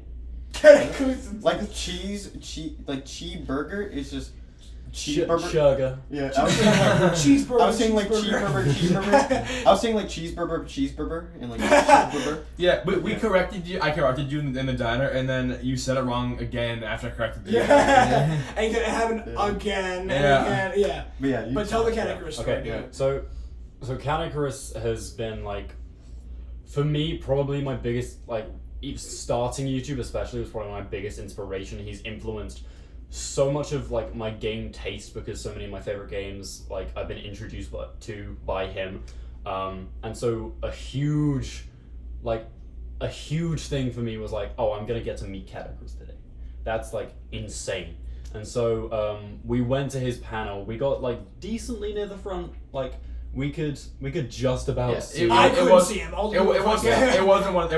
Catacrys. Like cheeseburger is just cheeseburger. Sugar. Yeah, I was saying like Cheeseburger. I was saying like cheeseburger. I was saying like cheeseburger, and like cheeseburger. Yeah, we Yeah. corrected you. I corrected you in the diner, and then you said it wrong again after I corrected you. Yeah. And it happened Yeah. again and Yeah. again. Yeah. But yeah, you But tell the Catacrys story, Okay, dude. so Catacrys has been like, for me, probably my biggest, like, starting YouTube especially was probably my biggest inspiration. He's influenced so much of like my game taste because so many of my favorite games like I've been introduced by him, and so a huge thing for me was like, oh, I'm gonna get to meet Catacrys today. That's like insane. And so we went to his panel. We got like decently near the front. Like we could just about Yeah, see. it- I it couldn't was- see him. All It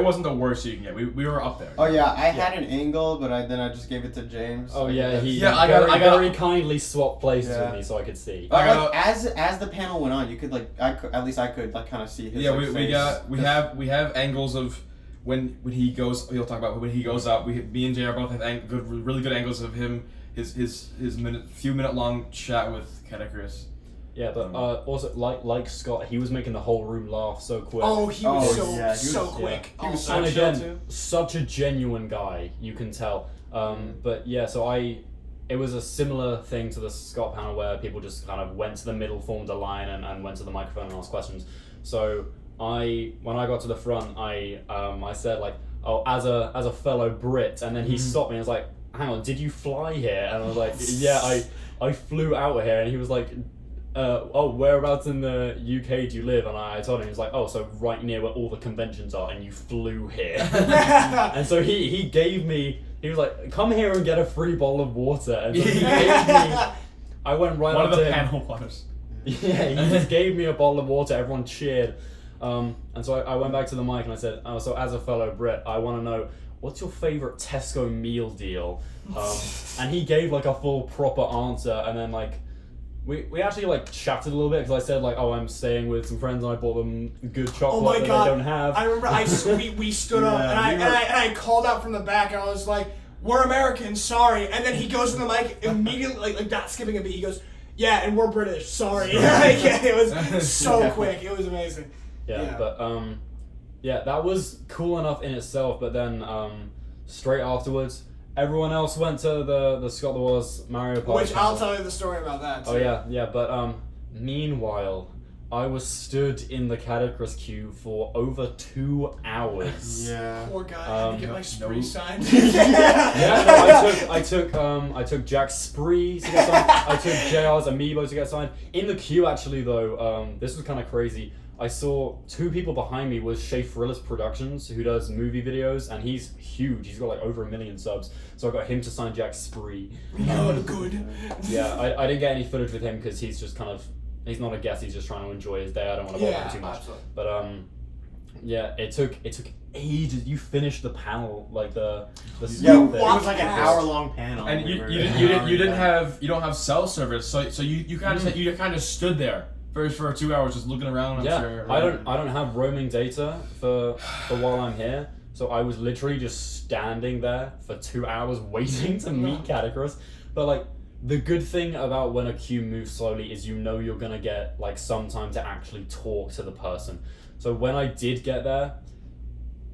wasn't the worst you can get. We were up there. Oh yeah, I had an angle, but then I just gave it to James. Oh yeah, he Yeah, I got- very kindly swapped places Yeah. with me so I could see. But I like got- as the panel went on, you could like at least I could like kind of see his. Yeah, like, we face. we have angles of when he goes. We'll talk about when he goes up. Me and JR both have really good angles of him. His few minute long chat with Catacrys. Yeah, but also like Scott, he was making the whole room laugh so quick. Oh, he was Oh, so yeah, he was- so yeah. quick. He was Oh, and so chill, again, too. such a genuine guy, you can tell. But yeah, so it was a similar thing to the Scott panel where people just kind of went to the middle, formed a line, and went to the microphone and asked questions. So when I got to the front, I said like, oh, as a fellow Brit, and then he stopped me and was like, hang on, did you fly here? And I was like, yeah, I flew out here, and he was like, oh, whereabouts in the UK do you live? And I told him, he was like, oh, so right near where all the conventions are, and you flew here. And so he gave me, he was like, come here and get a free bottle of water. And so he gave me, I went right One up of the to him. panel waters. Yeah, he just gave me a bottle of water, everyone cheered. And so I went back to the mic and I said, oh, so as a fellow Brit, I want to know, what's your favourite Tesco meal deal? And he gave like a full proper answer, and then like, we actually like chatted a little bit because I said like, oh, I'm staying with some friends and I bought them good chocolate Oh my that god! they don't have. I remember we stood up Yeah, and I called out from the back and I was like, "We're Americans, sorry." And then he goes to the mic immediately, like not skipping a beat. He goes, "Yeah, and we're British, sorry." Like, yeah, it was so quick. It was amazing. Yeah, but yeah, that was cool enough in itself. But then straight afterwards, everyone else went to the Scott the Wars Mario Party. Which I'll tell you the story about that. Too. Oh yeah. But meanwhile, I was stood in the Catacrys queue for over 2 hours. Yeah. Poor guy. Get my spree no. signed. Yeah, no, I took Jack's spree to get signed. I took JR's amiibo to get signed. In the queue, actually, though, this was kind of crazy. I saw 2 people behind me was Shay Frillis Productions, who does movie videos, and he's huge. He's got like over 1 million subs. So I got him to sign Jack's spree. Good. Yeah, I didn't get any footage with him because he's just kind of, he's not a guest. He's just trying to enjoy his day. I don't want to bother him too much. Absolutely. But yeah, it took ages. You finished the panel, like the Yeah, thing. it was like an hour-long panel. And We you don't have cell service, so you kind of stood there for 2 hours just looking around. I'm Yeah, sure. I don't have roaming data for while I'm here, so I was literally just standing there for 2 hours waiting to meet Catacrys. But like, the good thing about when a queue moves slowly is you're gonna get like some time to actually talk to the person. So when I did get there,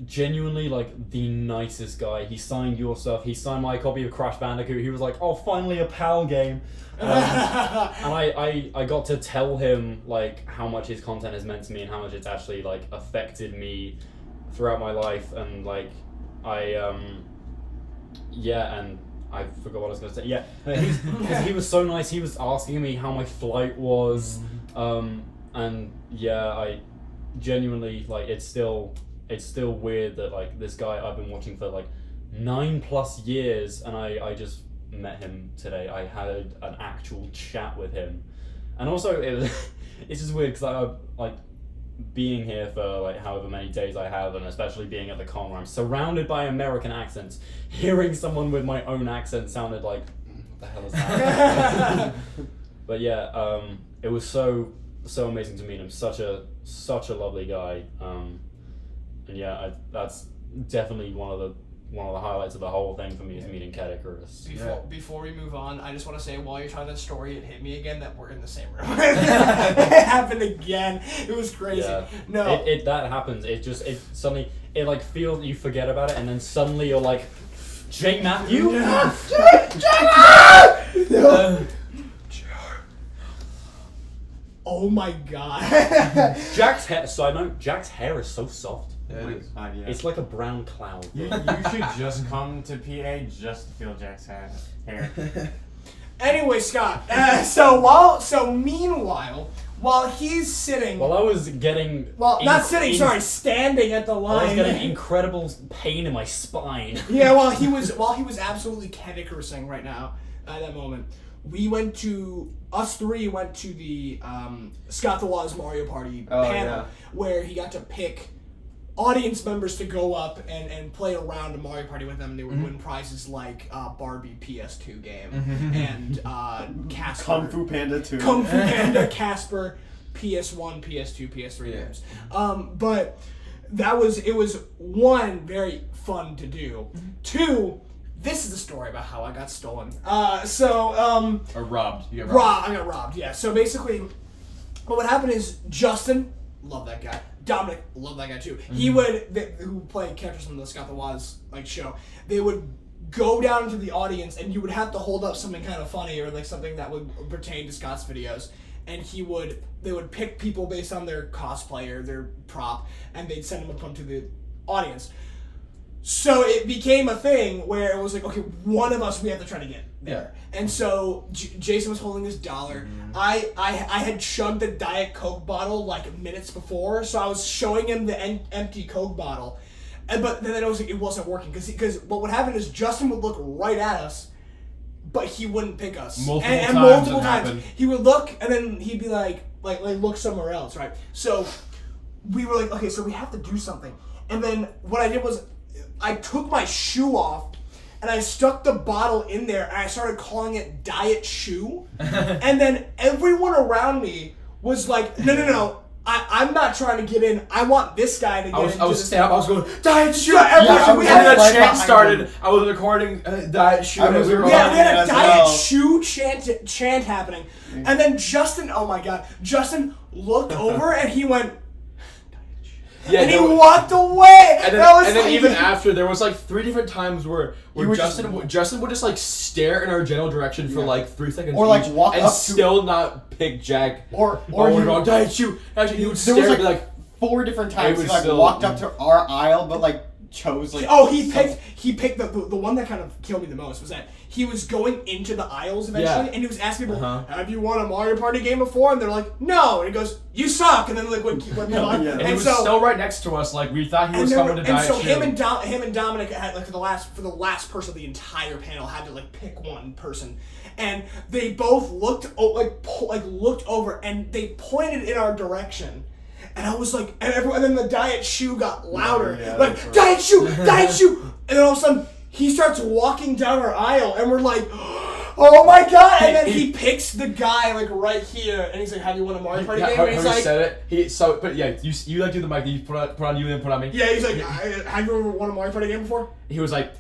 genuinely like the nicest guy. He signed your stuff. He signed my copy of Crash Bandicoot. He was like, "Oh, finally a PAL game." And I got to tell him like how much his content has meant to me and how much it's actually like affected me throughout my life. And like and I forgot what I was gonna say. Yeah, he was so nice. He was asking me how my flight was, and yeah, I genuinely like it's still weird that like this guy I've been watching for like 9+ years, and I just met him today. I had an actual chat with him, and also it's just weird because I like being here for like however many days I have, and especially being at the con where I'm surrounded by American accents, hearing someone with my own accent sounded like, what the hell is that? But yeah, it was so amazing to meet him. Such a lovely guy. And yeah, that's definitely one of the highlights of the whole thing for me is meeting Catacrys. Before we move on, I just want to say while you're telling that story, it hit me again that we're in the same room. It happened again. It was crazy. Yeah. No. It that happens. It suddenly like feels you forget about it, and then suddenly you're like, Jake Matthew. Oh my god. Jack's hair. Side note: Jack's hair is so soft. Yeah, it is. Yeah. It's like a brown cloud. You should just come to PA just to feel Jack's hair. Anyway, Scott. Meanwhile, while he's sitting. While I was getting. Not sitting. Sorry, standing at the line. I was getting incredible pain in my spine. Yeah, while he was absolutely Catacrysing right now at that moment. Us three went to the Scott the Waz Mario Party panel where he got to pick audience members to go up and play around a Mario Party with them. And they would win prizes like Barbie PS2 game and Casper. Kung Fu Panda 2. Kung Fu Panda, Casper, PS1, PS2, PS3 games. But it was one, very fun to do. Two, this is the story about how I got stolen. Or robbed. You got robbed. I got robbed, yeah. So basically, what happened is Justin, love that guy. Dominic, love that guy too. He who played characters on the Scott the Waz show, they would go down into the audience and you would have to hold up something kind of funny or like something that would pertain to Scott's videos. And they would pick people based on their cosplay or their prop, and they'd send them up to the audience. So it became a thing where it was like, okay, one of us we have to try to get there. Yeah. And so Jason was holding his dollar. I had chugged the Diet Coke bottle like minutes before, so I was showing him the empty Coke bottle. But then it wasn't working because what would happen is Justin would look right at us, but he wouldn't pick us. Multiple times. He would look and then he'd be like look somewhere else, right? So we were like, okay, so we have to do something. And then what I did was I took my shoe off and I stuck the bottle in there and I started calling it Diet Shoe. And then everyone around me was like, no. I'm not trying to get in. I want this guy to get in. I was going, Diet Shoe! We had that chant started. I was recording Diet Shoe. We had a Diet Shoe chant happening. And then Justin, oh my god, Justin looked over and he went, Yeah, and he there was- walked away. And then, I was and then like, even after, there was like 3 different times where You were Justin would just like stare in our general direction for Yeah. like 3 seconds Or, like, each walk and up to- still not pick Jack. Or we're he- going, Diet you. Actually, he would there stare was and like, be like, 4 different times It he was like still- walked up to our aisle, but like chose like. oh, some- he picked the one that kind of killed me the most was that he was going into the aisles eventually, Yeah. and he was asking people, Uh-huh. "Have you won a Mario Party game before?" And they're like, "No," and he goes, "You suck," and then like what? Yeah. and he And was so. still right next to us. Like we thought he And, was there were- coming to and Diet so Chew. him and Dominic had like for the last person of the entire panel had to like pick one person, and they both looked looked over and they pointed in our direction. And I was like, and then the Diet Shoe got louder, Yeah, like that's right. Diet Shoe, Diet Shoe, and then all of a sudden he starts walking down our aisle, and we're like, oh my god! And then he picks the guy like right here, and he's like, "Have you won a Mario Party Yeah, game?" how And he's he like, said it. But yeah, you like do the mic. You put on you and then put on me. "Yeah," he's like, "Have you ever won a Mario Party game before?" He was like,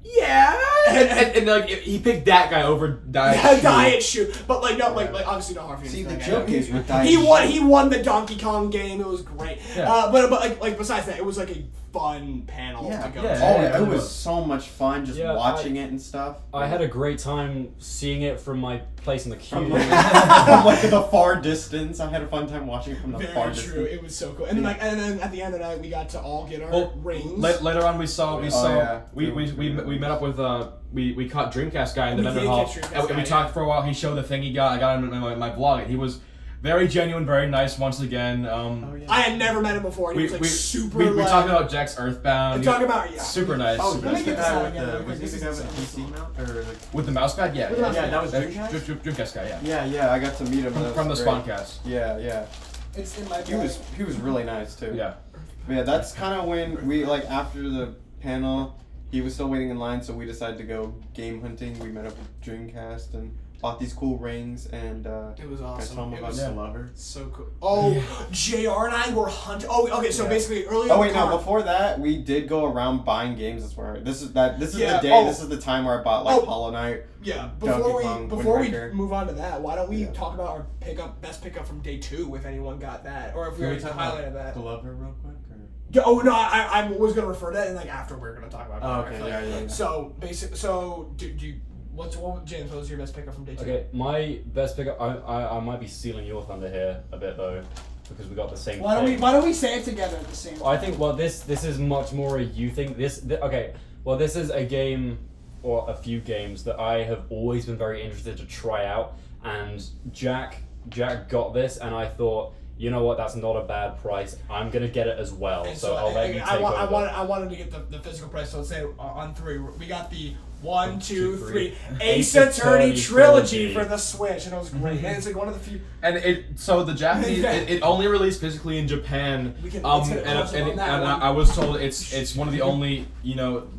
yeah, and like he picked that guy over Diet Chew. Diet Shoe, but like no, like obviously no hard feelings. See, for the that joke guy. is with Diet He won. Shoe- He won the Donkey Kong game. It was great. Yeah. But like besides that, it was like a fun panel Yeah, to go. yeah, to. Oh, yeah, it yeah. was so much fun just Yeah, watching it and stuff. I had a great time seeing it from my place in the queue. From like the far distance. I had a fun time watching it from the far Very true. distance. It was so cool. And and then at the end of the night, we got to all get our Well, rings. later on, we saw yeah. we met up with we caught Dreamcast guy in the We vendor did hall catch Dreamcast and we guy, talked yeah. for a while. He showed the thing he got. I got him in my vlog. He was very genuine, very nice. Once again, I had never met him before. And he was like super. we like, talked about Jack's Earthbound. I'm talking about super nice. Oh, super let me nice. get this guy out with again the- real quick. was he This the guy is with the so PC mount? Or like... With the mouse pad, yeah, With the mouse yeah. pad. that was That's Dreamcast? Dreamcast guy, yeah. Yeah, I got to meet him. that From the was great. Spawncast. Yeah. It's in my. He was really nice too. Yeah. But yeah, that's kind of when we like after the panel, he was still waiting in line, so we decided to go game hunting. We met up with Dreamcast and bought these cool rings and It was I awesome. told him It about was the lover. so cool. Oh, JR and I were hunting. Oh, okay. So Yeah. basically, earlier. Oh wait, in the no! car- Before that, we did go around buying games. That's where this is Yeah, the day. oh. This is the time where I bought like Oh. Hollow Knight. Yeah, Donkey Kong, before Wind we Waker. move on to that, why don't we Yeah. talk about our best pickup from day 2 if anyone got that, or if we already highlighted that. Glover real quick? Or? Yeah, oh no, I was gonna refer to that and like after we're gonna talk about. Oh, it. I okay, feel like- yeah. So do you James? What was your best pickup from day 2? Okay, my best pickup. I might be stealing your thunder here a bit though, because we got the same. Why thing. don't we say it together at the same time? I think this is much more a you thing. Okay. Well, this is a game or a few games that I have always been very interested to try out, and Jack got this, and I thought, you know what, that's not a bad price. I'm gonna get it as well. And So I'll let you take over. I wanted to get the physical price. So let's say on 3, we got the 1, 2, 3 Ace Attorney trilogy for the Switch, and it was great. And it's like one of the few. And the Japanese it only released physically in Japan. We can- and let's hit close up on that one. I was told it's one of the only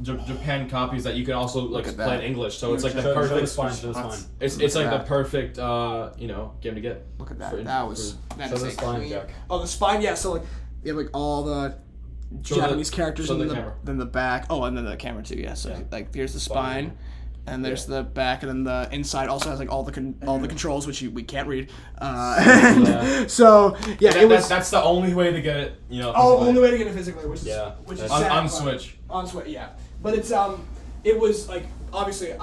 Japan copies that you can also like at play that. in English. So it's like the Show the perfect. spine. Show the spine. It's like the that. perfect game to get. Look at that. For- That was Show the spine, Jack. Oh, the spine. Yeah. So like you have like all the Show Japanese the- characters show and the then camera. then the back. Oh, and then the camera too. Yeah. So like here's the spine. And there's the back, and then the inside also has like all the controls, which we can't read. Yeah. So yeah, it was that's the only way to get it. only way to get it physically, which is Yeah. which is on, sad, on but- Switch. On Switch, yeah. But it's it was like obviously,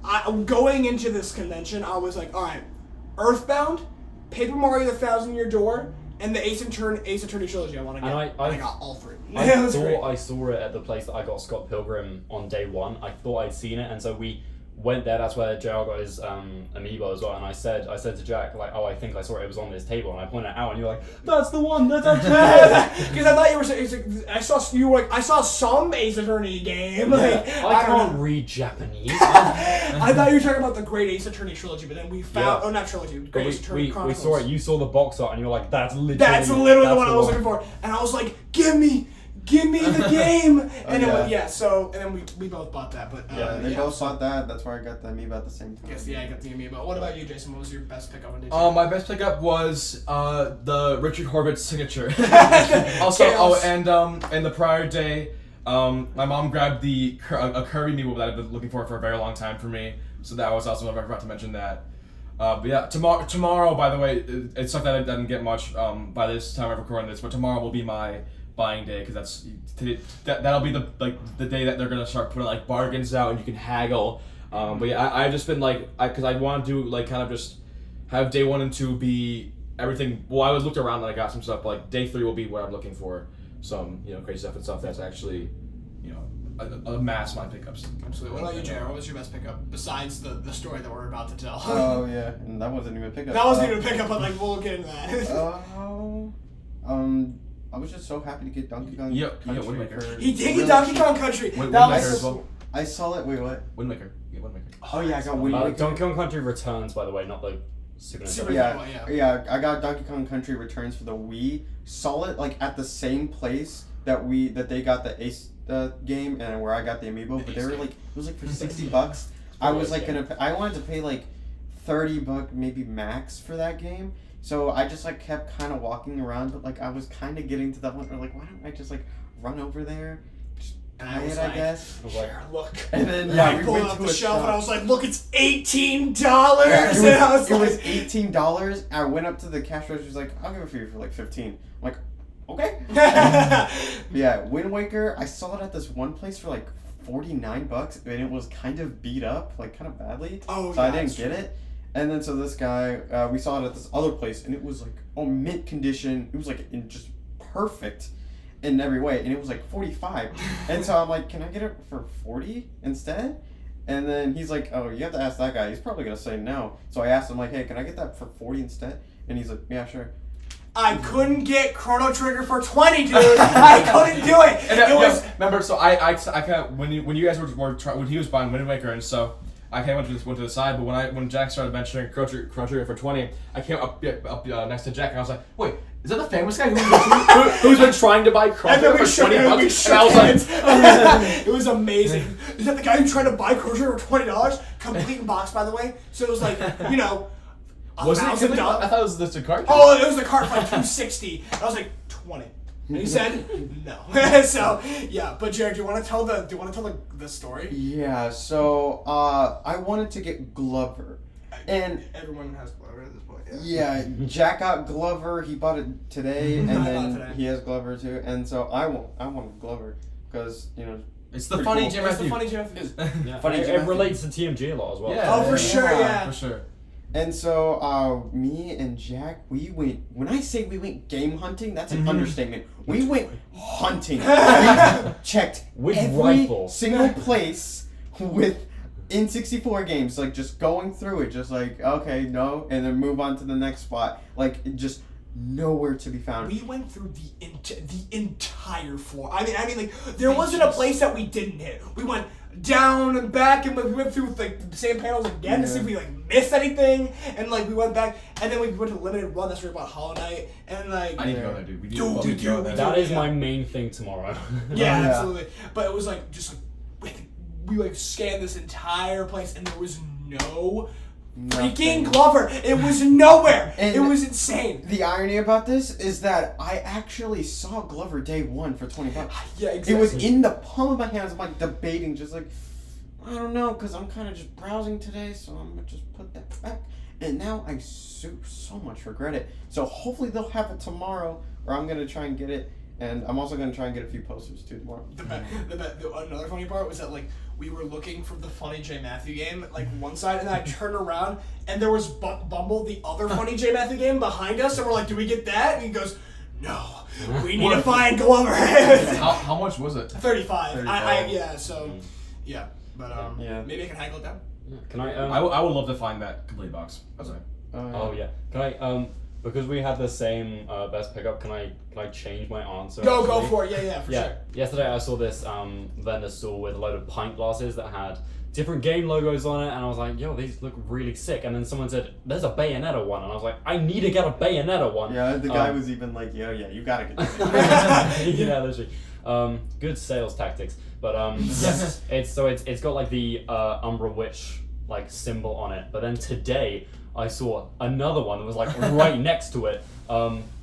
I going into this convention, I was like, all right, Earthbound, Paper Mario: The Thousand Year Door, and the Ace Attorney trilogy. I want to get. And I got all 3. I Yeah, it was great. thought I saw it at the place that I got Scott Pilgrim on day 1. I thought I'd seen it, and so we went there. That's where JR got his amiibo as well. And I said to Jack, like, oh, I think I saw it. It was on this table, and I pointed it out, and you're like, that's the one. That's actually. Because I thought you were saying, I saw some Ace Attorney game. Like, I don't can't know. read Japanese. I thought you were talking about the Great Ace Attorney trilogy, but then we found Yeah. not trilogy, But Great Ace Attorney we Chronicles. saw it. You saw the box art, and you're like, that's literally. That's literally the that's one I was looking for, and I was like, give me the game, and it went, so and then we both bought that, but They both bought that. That's where I got the amiibo at the same time. Yes, yeah, I got the amiibo. What about you, Jason? What was your best pickup on day 2? My best pickup was the Richard Horvitz signature. Also, Chaos. and the prior day, my mom grabbed a Kirby amiibo that I've been looking for a very long time for me. So that was also I forgot to mention that. But yeah, tomorrow, by the way, it's something that I didn't get much by this time I'm recording this, but tomorrow will be my buying day because that'll be the day that they're gonna start putting like bargains out and you can haggle. But yeah, I've just been like, because I want to do like kind of just have day 1 and 2 be everything. Well, I was looked around and I got some stuff, but like day 3 will be where I'm looking for some crazy stuff and stuff that's actually a mass amount of pickups. Absolutely. What about you, Jared? What was your best pickup besides the story that we're about to tell? Oh yeah, and that wasn't even a pickup. That wasn't even a pickup, but like we'll get into that. I was just so happy to get Donkey Kong Country. Wind Waker. He did get Donkey Kong Country. Wind That Waker was as well. I saw it. Wait, what? Wind Waker. Yeah, Wind Waker. Oh yeah, I got Wind Waker. Donkey Kong Country Returns, by the way, not the Super Super Nintendo. Yeah, I got Donkey Kong Country Returns for the Wii. Saw it like at the same place that they got the Ace game and where I got the amiibo, but they were like, it was like for $60. I was like I wanted to pay like $30 maybe max for that game. So I just like kept kind of walking around, but like I was kind of getting to that one where like, why don't I just like run over there, just buy it, I guess. I was like, look. And then I we pulled went up to the a shelf shop. and I was like, look, it's $18. Yeah, And I was it was like, $18. I went up to the cash register. She's like, "I'll give it for you for like 15." I'm like, "Okay." Yeah, Wind Waker. I saw it at this one place for like $49, and it was kind of beat up, like kind of badly. Oh, so yeah, I didn't that's get true. it. And then so this guy, we saw it at this other place, and it was like mint condition. It was like in just perfect in every way, and it was like $45. And so I'm like, "Can I get it for $40 instead?" And then he's like, "Oh, you have to ask that guy. He's probably gonna say no." So I asked him like, "Hey, can I get that for $40 instead?" And he's like, "Yeah, sure." I couldn't get Chrono Trigger for $20, dude. I couldn't do it. And It was. remember, so I kind of when you guys were when he was buying Wind Waker, and so I kind of went to the side. But when Jack started mentioning Chrono Trigger for $20, I came up next to Jack and I was like, "Wait, is that the famous guy who's been trying to buy Chrono Trigger for $20?" And I was like, It was amazing. Is that the guy who tried to buy Chrono Trigger for $20? Complete in box, by the way. So it was like, was it? $1,000. I thought it was the card. Oh, it was the cart for like $260. I was like, 20. And he said no. So yeah, but Jared, do you want to tell the story? Yeah. So I wanted to get Glover, and everyone has Glover at this point. yeah, Jack got Glover. He bought it today, and I bought it then today. he has Glover too. And so I wanted Glover because It's the Pretty funny cool. Jim It's the Matthew. funny Jeff. Yeah, Funny it Jim relates to TMG a lot as well. Yeah. Oh, for sure, yeah. For sure. And so, me and Jack, we went, when I say we went game hunting, that's an understatement. We went hunting. We checked With every rifle. single place with N64 games, like just going through it, just like, okay, no, and then move on to the next spot. Like, just nowhere to be found. We went through the entire floor. I mean, like there wasn't a place that we didn't hit. We went down and back, and we went through like the same panels again to see if we like missed anything. And like we went back, and then we went to the limited run. That's where we bought Hollow Knight, and like I need to go there, dude. We need Dude, to go there. That is my main thing tomorrow. yeah, Yeah. absolutely. But it was like just like we like scanned this entire place, and there was no freaking Nothing. Glover. It was nowhere. And it was insane. The irony about this is that I actually saw Glover day one for $20. Yeah, exactly. It was in the palm of my hands. I'm like debating, just like, I don't know, because I'm kind of just browsing today, so I'm going to just put that back. And now I so much regret it. So hopefully they'll have it tomorrow, or I'm going to try and get it. And I'm also going to try and get a few posters too tomorrow. Another funny part was that like we were looking for the Funny J Matthew game like one side, and then I turned around and there was Buck Bumble, the other Funny J Matthew game behind us, and we're like, do we get that? And he goes, no, we need to find Glover. How much was it? 35. Yeah, so yeah, but Yeah. maybe I can haggle it down. Can I? I would love to find that complete box. That's right. Oh yeah. Can I? Because we had the same best pickup. Can I change my answer? Go actually? for it. Yeah, for sure. Yesterday I saw this vendor stall with a load of pint glasses that had different game logos on it, and I was like, yo, these look really sick. And then someone said, there's a Bayonetta one, and I was like, I need to get a Bayonetta one. Yeah, the guy was even like, yeah, you gotta get this. Yeah, literally. Good sales tactics. But yes, it's got like the Umbra Witch like symbol on it. But then today I saw another one that was like right next to it,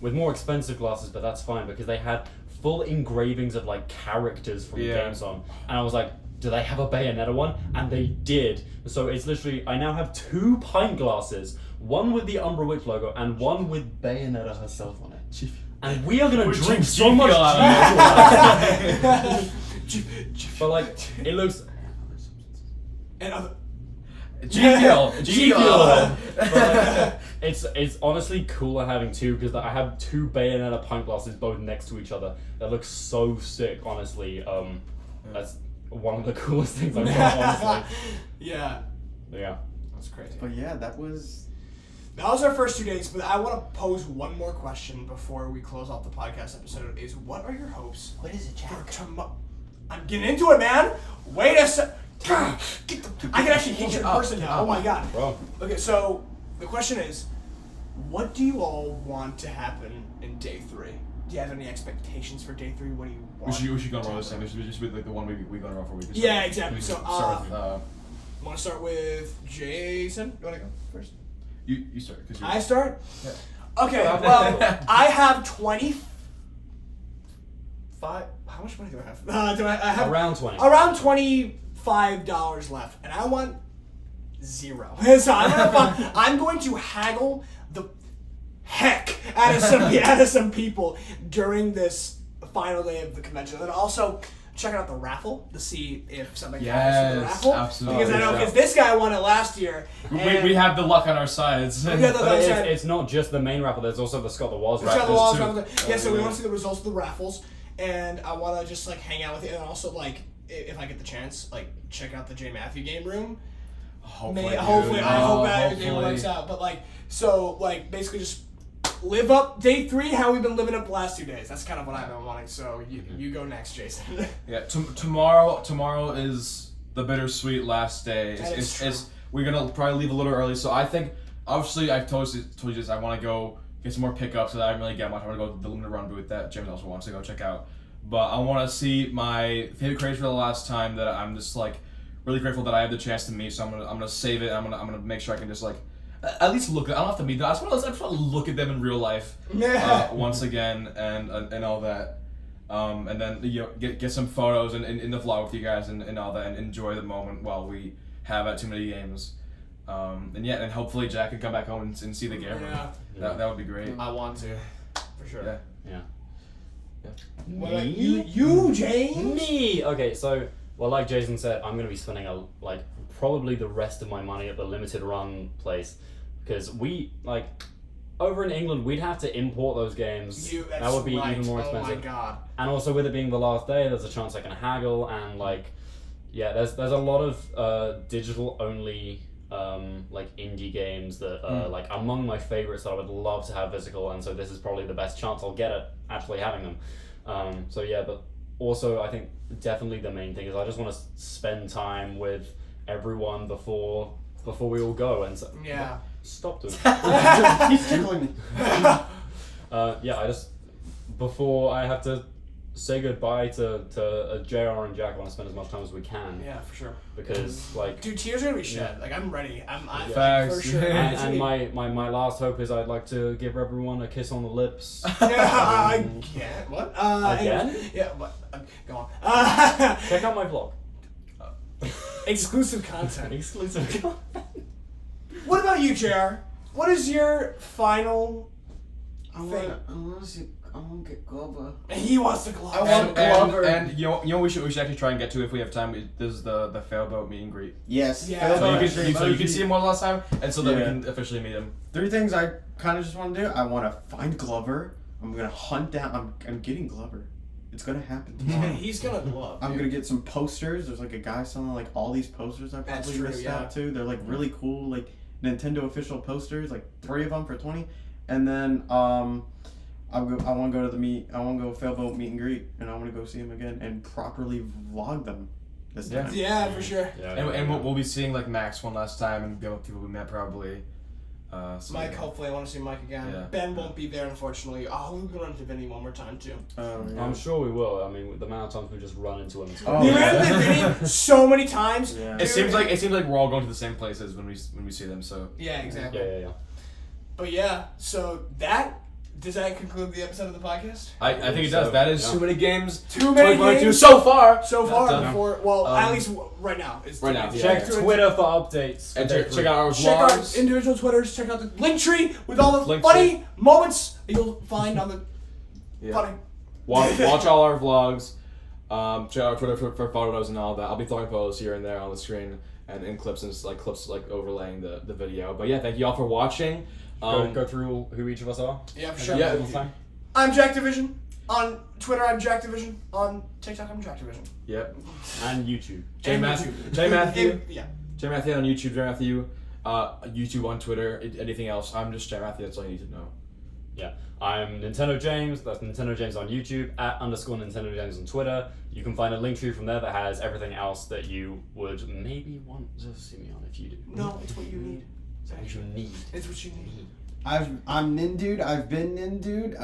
with more expensive glasses, but that's fine because they had full engravings of like characters from games on, and I was like, do they have a Bayonetta one? And they did. So it's literally, I now have 2 pint glasses, one with the Umbra Witch logo and one with Bayonetta herself on it. And we are gonna drink so much but like, it looks... And other. G Fuel. It's honestly cooler having 2 because I have 2 Bayonetta pint glasses both next to each other. That looks so sick, honestly. That's one of the coolest things I've done, honestly. Yeah. Yeah. That's crazy. But yeah, that was our first 2 days, but I want to pose one more question before we close off the podcast episode. Is what are your hopes? What is it, Jack? For tomorrow? I'm getting into it, man. Wait a sec. I can actually hit you in person now. Oh my god. Bro. Okay, so the question is, what do you all want to happen in day 3? Do you have any expectations for day 3? What do you want? We should go on roll this time. We should just be like the one we go on roll for a week. Yeah, exactly. So, start with, want to start with Jason? You want to go first? you start. Cause I start? Yeah. Okay, well, I have 25. How much money do I have? I have Around 20. Around $25 left, and I want 0. So I'm going to haggle the heck out of some people during this final day of the convention, and also checking out the raffle to see if something happens with the raffle. Absolutely. Because I know because this guy won it last year. We have the luck on our sides. It's not just the main raffle. There's also the Scott the Walls raffle. Yeah, so we want to see the results of the raffles, and I want to just like hang out with you, and also like if I get the chance, like check out the J Matthew game room. Hopefully, I hope everything works out. But like, so like basically just live up day 3 how we've been living up the last 2 days. That's kind of what I've been wanting. So you go next, Jason. Yeah, tomorrow is the bittersweet last day. We're gonna probably leave a little early. So I think obviously I've told you this. I want to go get some more pickups that I didn't really get much. I want to go to the limited run booth that James also wants to go check out. But I want to see my favorite creators for the last time that I'm just like really grateful that I had the chance to meet. So I'm gonna save it. I'm gonna make sure I can just like at least look. I don't have to meet them. I just want to look at them in real life once again and all that. And then get some photos in the vlog with you guys and all that and enjoy the moment while we have at TooManyGames. And hopefully Jack can come back home and see the game. Yeah. That would be great. I want to, for sure. Yeah. What about you, James? Me. Okay, so like Jason said, I'm gonna be spending probably the rest of my money at the limited run place because we over in England we'd have to import those games. That would be even more expensive. Oh my god! And also with it being the last day, there's a chance I can haggle and there's a lot of digital only indie games that are among my favorites that I would love to have physical, and so this is probably the best chance I'll get at actually having them. But also I think definitely the main thing is I just want to spend time with everyone before we all go and so, stop doing he's tickling me. I just before I have to say goodbye to JR and Jack, I want to spend as much time as we can. Yeah, for sure. Because dude, tears are gonna be shed. I'm ready. I'm Facts. for sure. And my last hope is I'd like to give everyone a kiss on the lips. I can't. What? Again? Yeah. What? Go on. Check out my vlog. Exclusive content. Exclusive content. What about you, JR? What is your final thing? I want to get Glover. He wants the Glover. I want Glover. And you know we should actually try and get to if we have time. This is the failboat meet and greet. Yes. Yeah. So you can see him one last time, and so that we can officially meet him. 3 things I kind of just want to do. I want to find Glover. I'm gonna hunt down. I'm getting Glover. It's gonna happen tomorrow. He's gonna love. I'm gonna get some posters. There's a guy selling all these posters I probably missed out to. They're really cool, Nintendo official posters, 3 of them for $20. And then I want to go to the meet. I want to go failboat meet and greet, and I want to go see him again and properly vlog them this time. Yeah, for sure. And we'll be seeing Max one last time and people we met probably. Mike, hopefully I want to see Mike again. Yeah. Ben won't be there, unfortunately. We'll run into Vinny one more time, too. I'm sure we will. I mean, with the amount of times we just run into him. We ran into Vinny so many times. Yeah. It seems like we're all going to the same places when we see them. So yeah, exactly. Yeah. But yeah, so that Does that conclude the episode of the podcast? I think it does. That is too many games. Too many 2022 games so far. So far, Done. before at least right now. It's Right now, Check yeah. Twitter for updates. And check out our Check our vlogs. individual Twitters. Check out the link tree with all the Link funny moments that you'll find on the funny. Watch all our vlogs. Check out our Twitter for photos and all that. I'll be throwing photos here and there on the screen and in clips and clips overlaying the video. But yeah, thank you all for watching. Go through who each of us are. Yeah, for sure. Yeah. I'm Jack Division. On Twitter, I'm Jack Division. On TikTok, I'm Jack Division. Yep. And YouTube. J Matthew. J Matthew. Yeah. J Matthew on YouTube. J Matthew. YouTube on Twitter. Anything else? I'm just J Matthew. That's all you need to know. Yeah. I'm Nintendo James. That's Nintendo James on YouTube. @_Nintendo James on Twitter. You can find a link tree from there that has everything else that you would maybe want to see me on if you do. No, it's what you need. It's what you need. It's what you need. I'm Nindude. I've been Nindude.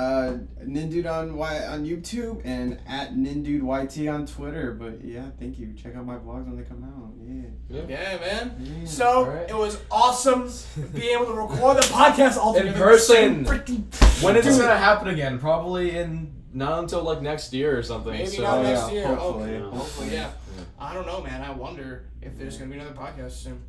Nindude on YouTube and @NindudeYT on Twitter. But yeah, thank you. Check out my vlogs when they come out. Yeah, man. Yeah. So Alright. it was awesome being able to record the podcast all together. In person. Freaking When is this gonna happen again? Probably not until next year or something. Maybe so, not next year. hopefully. Okay. Hopefully, yeah. I don't know, man. I wonder if there's gonna be another podcast soon.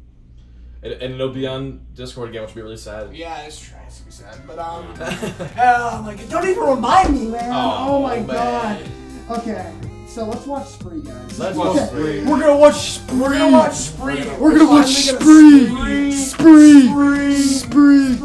And it'll be on Discord again, which will be really sad. Yeah, it's true. It's gonna be sad, but oh my god! Don't even remind me, man. Oh, my man. god. Okay, so let's watch Spree, guys. Let's watch Spree. We're gonna watch Spree. We're gonna watch Spree. We're gonna watch Spree. Spree. Spree.